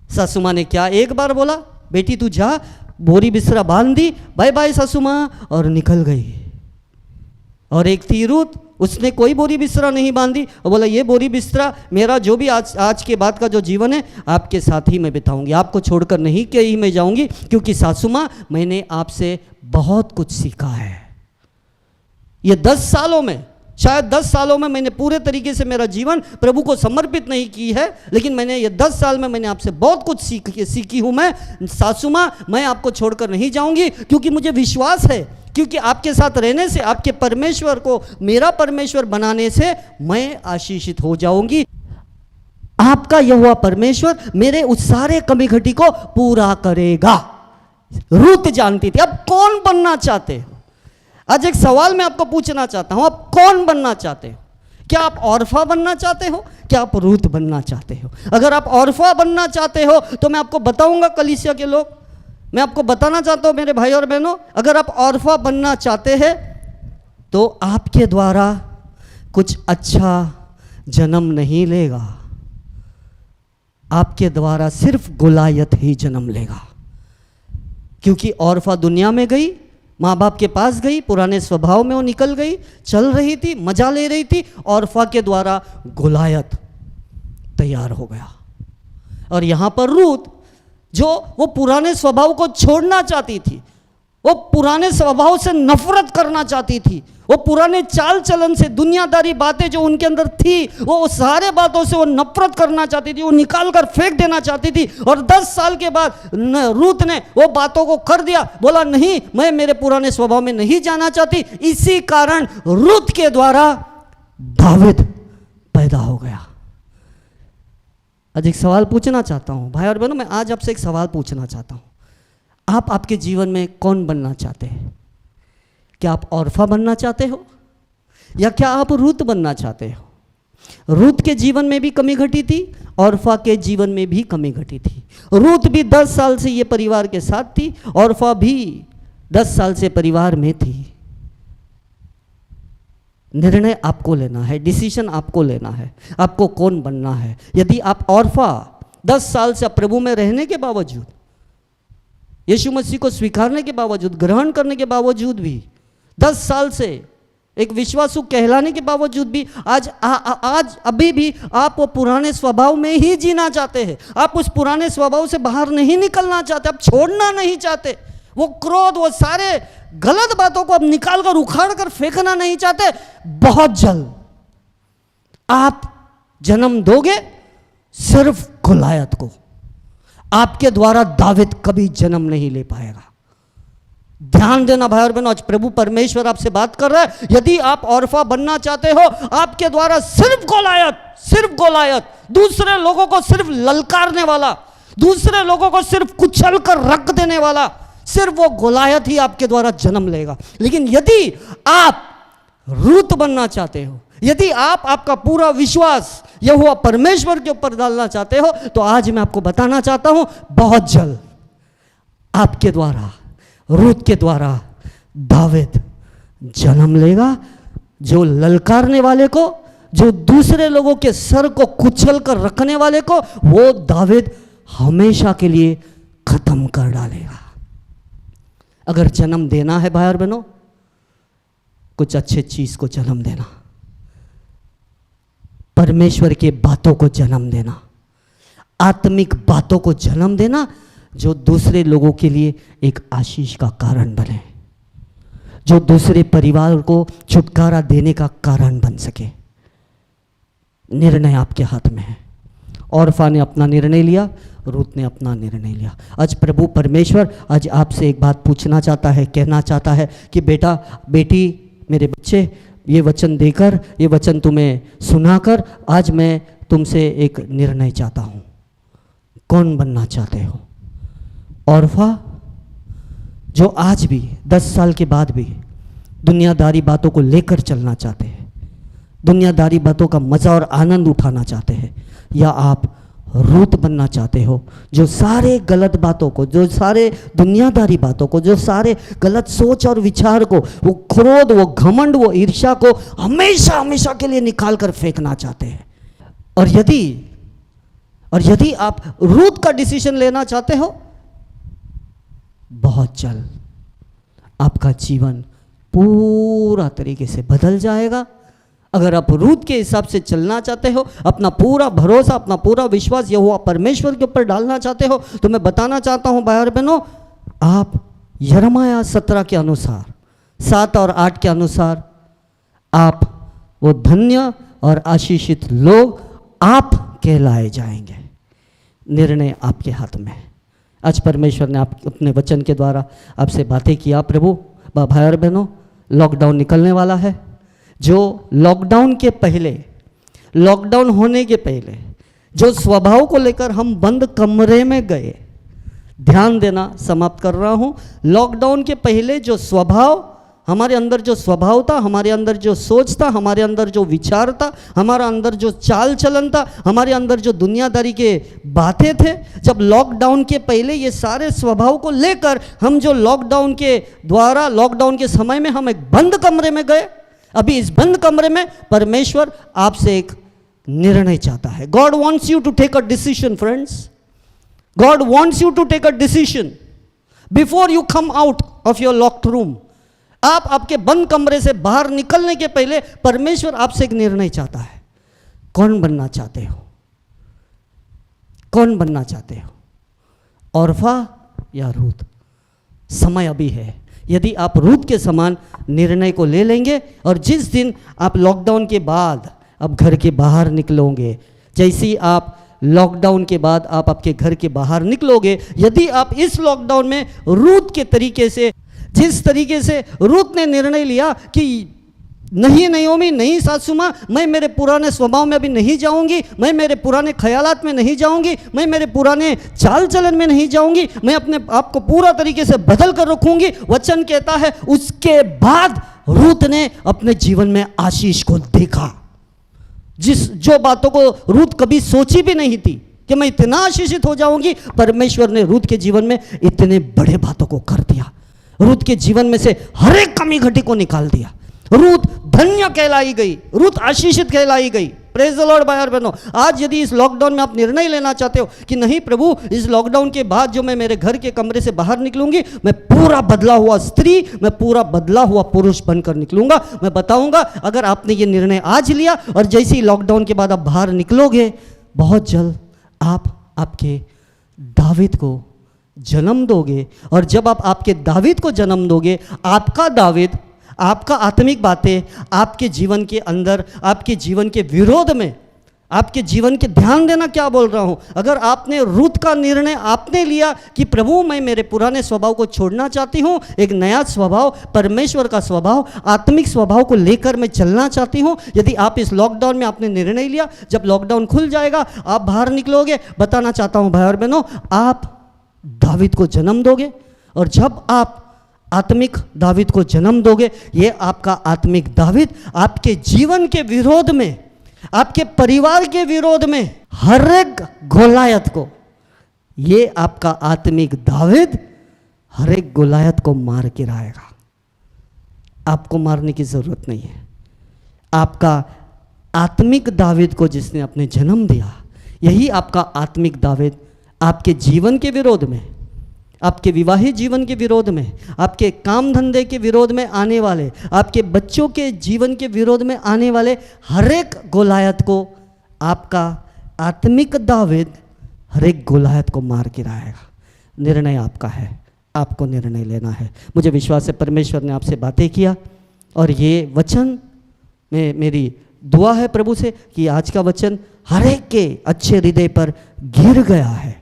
A: सासू माँ ने क्या एक बार बोला, बेटी तू जा, बोरी बिस्तरा बांध दी, बाय बाय सासू माँ, और निकल गई। और एक थी रूत, उसने कोई बोरी बिस्तरा नहीं बांधी और बोला ये बोरी बिस्तरा मेरा जो भी आज के बाद का जो जीवन है आपके साथ ही मैं बिताऊंगी, आपको छोड़कर नहीं कहीं मैं जाऊंगी, क्योंकि सासू माँ मैंने आपसे बहुत कुछ सीखा है। ये 10 सालों में, शायद 10 सालों में मैंने पूरे तरीके से मेरा जीवन प्रभु को समर्पित नहीं की है, लेकिन मैंने ये 10 साल में मैंने आपसे बहुत कुछ सीखी हूँ। मैं सासू माँ, मैं आपको छोड़कर नहीं जाऊंगी, क्योंकि मुझे विश्वास है, क्योंकि आपके साथ रहने से, आपके परमेश्वर को मेरा परमेश्वर बनाने से मैं आशीषित हो जाऊंगी। आपका यहोवा परमेश्वर मेरे उस सारे कमी घटी को पूरा करेगा। रूत जानती थी। अब कौन बनना चाहते हो? आज एक सवाल मैं आपको पूछना चाहता हूं, आप कौन बनना चाहते हो? क्या आप औरफा बनना चाहते हो? क्या आप रूत बनना चाहते हो? अगर आप औरफा बनना चाहते हो तो मैं आपको बताऊंगा, कलीसिया के लोग, मैं आपको बताना चाहता हूं मेरे भाई और बहनों, अगर आप औरफा बनना चाहते हैं तो आपके द्वारा कुछ अच्छा जन्म नहीं लेगा, आपके द्वारा सिर्फ गोलायत ही जन्म लेगा। क्योंकि औरफा दुनिया में गई, माँ बाप के पास गई, पुराने स्वभाव में वो निकल गई, चल रही थी, मजा ले रही थी। औरफा के द्वारा गोलायत तैयार हो गया। और यहाँ पर रूत, जो वो पुराने स्वभाव को छोड़ना चाहती थी, वो पुराने स्वभाव से नफरत करना चाहती थी, वो पुराने चाल चलन से, दुनियादारी बातें जो उनके अंदर थी, वो सारे बातों से वो नफरत करना चाहती थी, वो निकाल कर फेंक देना चाहती थी। और 10 साल के बाद रूत ने वो बातों को कर दिया, बोला नहीं, मैं मेरे पुराने स्वभाव में नहीं जाना चाहती। इसी कारण रूत के द्वारा दाऊद पैदा हो गया। आज एक सवाल पूछना चाहता हूं भाई और बहनों, मैं आज आपसे एक सवाल पूछना चाहता हूं, आप आपके जीवन में कौन बनना चाहते हैं? क्या आप औरफा बनना चाहते हो या क्या आप रूत बनना चाहते हो? रूत के जीवन में भी कमी घटी थी, औरफा के जीवन में भी कमी घटी थी। रूत भी 10 साल से ये परिवार के साथ थी, औरफा भी 10 साल से परिवार में थी। निर्णय आपको लेना है, डिसीजन आपको लेना है, आपको कौन बनना है। यदि आप औरफा 10 साल से प्रभु में रहने के बावजूद, यीशु मसीह को स्वीकारने के बावजूद, ग्रहण करने के बावजूद भी 10 साल से एक विश्वासु कहलाने के बावजूद भी आज अभी भी आप वो पुराने स्वभाव में ही जीना चाहते हैं। आप उस पुराने स्वभाव से बाहर नहीं निकलना चाहते, आप छोड़ना नहीं चाहते। वो क्रोध, वो सारे गलत बातों को आप निकाल कर उखाड़ कर फेंकना नहीं चाहते। बहुत जल्द आप जन्म दोगे सिर्फ गोलायत को। आपके द्वारा दावीद कभी जन्म नहीं ले पाएगा। ध्यान देना भाई और बहनों, आज प्रभु परमेश्वर आपसे बात कर रहा है। यदि आप औरफा बनना चाहते हो, आपके द्वारा सिर्फ गोलायत, दूसरे लोगों को सिर्फ ललकारने वाला, दूसरे लोगों को सिर्फ कुचल कर रख देने वाला, सिर्फ वो गोलायत ही आपके द्वारा जन्म लेगा। लेकिन यदि आप रूत बनना चाहते हो, यदि आप आपका पूरा विश्वास यहोवा परमेश्वर के ऊपर डालना चाहते हो, तो आज मैं आपको बताना चाहता हूं, बहुत जल्द आपके द्वारा, रूत के द्वारा दावीद जन्म लेगा। जो ललकारने वाले को, जो दूसरे लोगों के सर को कुचल कर रखने वाले को, वो दावीद हमेशा के लिए खत्म कर डालेगा। अगर जन्म देना है भाई और बहनों, कुछ अच्छे चीज को जन्म देना, परमेश्वर के बातों को जन्म देना, आत्मिक बातों को जन्म देना, जो दूसरे लोगों के लिए एक आशीष का कारण बने, जो दूसरे परिवार को छुटकारा देने का कारण बन सके। निर्णय आपके हाथ में है। औरफा ने अपना निर्णय लिया, रूत ने अपना निर्णय लिया। आज प्रभु परमेश्वर आज आपसे एक बात पूछना चाहता है, कहना चाहता है कि बेटा, बेटी, मेरे बच्चे, ये वचन देकर, ये वचन तुम्हें सुनाकर आज मैं तुमसे एक निर्णय चाहता हूँ। कौन बनना चाहते हो? औरफा जो आज भी 10 साल के बाद भी दुनियादारी बातों को लेकर चलना चाहते हैं, दुनियादारी बातों का मज़ा और आनंद उठाना चाहते हैं, या आप रूत बनना चाहते हो जो सारे गलत बातों को, जो सारे दुनियादारी बातों को, जो सारे गलत सोच और विचार को, वो क्रोध, वो घमंड, वो ईर्ष्या को हमेशा हमेशा के लिए निकाल कर फेंकना चाहते हैं। और यदि आप रूत का डिसीजन लेना चाहते हो, बहुत जल्द आपका जीवन पूरा तरीके से बदल जाएगा। अगर आप रूत के हिसाब से चलना चाहते हो, अपना पूरा भरोसा, अपना पूरा विश्वास यहोवा परमेश्वर के ऊपर डालना चाहते हो, तो मैं बताना चाहता हूं भाई और बहनों, आप यिर्मयाह 17 के अनुसार, 7 और 8 के अनुसार, आप वो धन्य और आशीषित लोग आप कहलाए जाएंगे। निर्णय आपके हाथ में है। आज परमेश्वर ने आप अपने वचन के द्वारा आपसे बातें किया। प्रभु, भाई और बहनों, लॉकडाउन निकलने वाला है। जो लॉकडाउन के पहले, लॉकडाउन होने के पहले जो स्वभाव को लेकर हम बंद कमरे में गए, ध्यान देना, समाप्त कर रहा हूँ। लॉकडाउन के पहले जो स्वभाव, हमारे अंदर जो स्वभाव था, हमारे अंदर जो सोच था, हमारे अंदर जो विचार था, हमारा अंदर जो चाल चलन था, हमारे अंदर जो दुनियादारी के बातें थे, जब लॉकडाउन के पहले ये सारे स्वभाव को लेकर हम जो लॉकडाउन के द्वारा, लॉकडाउन के समय में हम एक बंद कमरे में गए, अभी इस बंद कमरे में परमेश्वर आपसे एक निर्णय चाहता है। God wants you to take a decision friends. God wants you to take a decision before you come out of your locked room. आप आपके बंद कमरे से बाहर निकलने के पहले परमेश्वर आपसे एक निर्णय चाहता है। कौन बनना चाहते हो? कौन बनना चाहते हो? औरफा या रूत? समय अभी है। यदि आप रूत के समान निर्णय को ले लेंगे, और जिस दिन आप लॉकडाउन के बाद अब घर के बाहर निकलोगे, जैसे ही आप लॉकडाउन के बाद आप आपके घर के बाहर निकलोगे, यदि आप इस लॉकडाउन में रूत के तरीके से, जिस तरीके से रूत ने निर्णय लिया कि नहीं नयोमी, नहीं सासू माँ, मैं मेरे पुराने स्वभाव में अभी नहीं जाऊंगी, मैं मेरे पुराने ख्यालात में नहीं जाऊंगी, मैं मेरे पुराने चाल चलन में नहीं जाऊंगी, मैं अपने आप को पूरा तरीके से बदल कर रखूंगी, वचन कहता है। उसके बाद रूत ने अपने जीवन में आशीष को देखा, जो बातों को रूत कभी सोची भी नहीं थी कि मैं इतना आशीषित हो जाऊंगी। परमेश्वर ने रूत के जीवन में इतने बड़े बातों को कर दिया। रूत के जीवन में से हर एक कमी घटी को निकाल दिया। रूत धन्य कहलाई गई, रूत आशीषित कहलाई गई। प्रेज द लॉर्ड भाई और बहनों। आज यदि इस लॉकडाउन में आप निर्णय लेना चाहते हो कि नहीं प्रभु, इस लॉकडाउन के बाद जो मैं मेरे घर के कमरे से बाहर निकलूंगी, मैं पूरा बदला हुआ स्त्री, मैं पूरा बदला हुआ पुरुष बनकर निकलूंगा, मैं बताऊंगा। अगर आपने ये निर्णय आज लिया और जैसे ही लॉकडाउन के बाद आप बाहर निकलोगे, बहुत जल्द आप आपके दावीद को जन्म दोगे। और जब आप आपके दावीद को जन्म दोगे, आपका दावीद, आपका आत्मिक बातें आपके जीवन के अंदर, आपके जीवन के विरोध में, आपके जीवन के, ध्यान देना क्या बोल रहा हूं, अगर आपने रूत का निर्णय आपने लिया कि प्रभु मैं मेरे पुराने स्वभाव को छोड़ना चाहती हूं, एक नया स्वभाव, परमेश्वर का स्वभाव, आत्मिक स्वभाव को लेकर मैं चलना चाहती हूं, यदि आप इस लॉकडाउन में आपने निर्णय लिया, जब लॉकडाउन खुल जाएगा आप बाहर निकलोगे, बताना चाहता हूं भाई और बहनों, आप दावीद को जन्म दोगे। और जब आप आत्मिक दावीद को जन्म दोगे, ये आपका आत्मिक दावीद आपके जीवन के विरोध में, आपके परिवार के विरोध में, हर एक गोलायत को, ये आपका आत्मिक दावीद हर एक गोलायत को मार गिराएगा। आपको मारने की जरूरत नहीं है। आपका आत्मिक दावीद को जिसने अपने जन्म दिया, यही आपका आत्मिक दावीद आपके जीवन के विरोध में, आपके विवाहित जीवन के विरोध में, आपके काम धंधे के विरोध में आने वाले, आपके बच्चों के जीवन के विरोध में आने वाले हर एक गोलायत को, आपका आत्मिक दावीद हर एक गोलायत को मार गिराएगा। निर्णय आपका है, आपको निर्णय लेना है। मुझे विश्वास है परमेश्वर ने आपसे बातें किया, और ये वचन में मेरी दुआ है प्रभु से कि आज का वचन हर एक के अच्छे हृदय पर गिर गया है।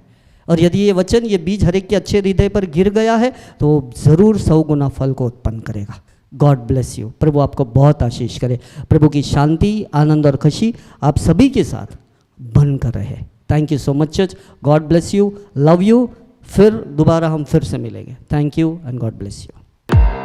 A: और यदि ये वचन, ये बीज हर एक के अच्छे हृदय पर गिर गया है तो ज़रूर 100 गुना फल को उत्पन्न करेगा। God bless you. प्रभु आपको बहुत आशीष करे। प्रभु की शांति, आनंद और खुशी आप सभी के साथ बनकर रहे। Thank you so much church. God bless you, love you. फिर दोबारा हम फिर से मिलेंगे। Thank you and God bless you.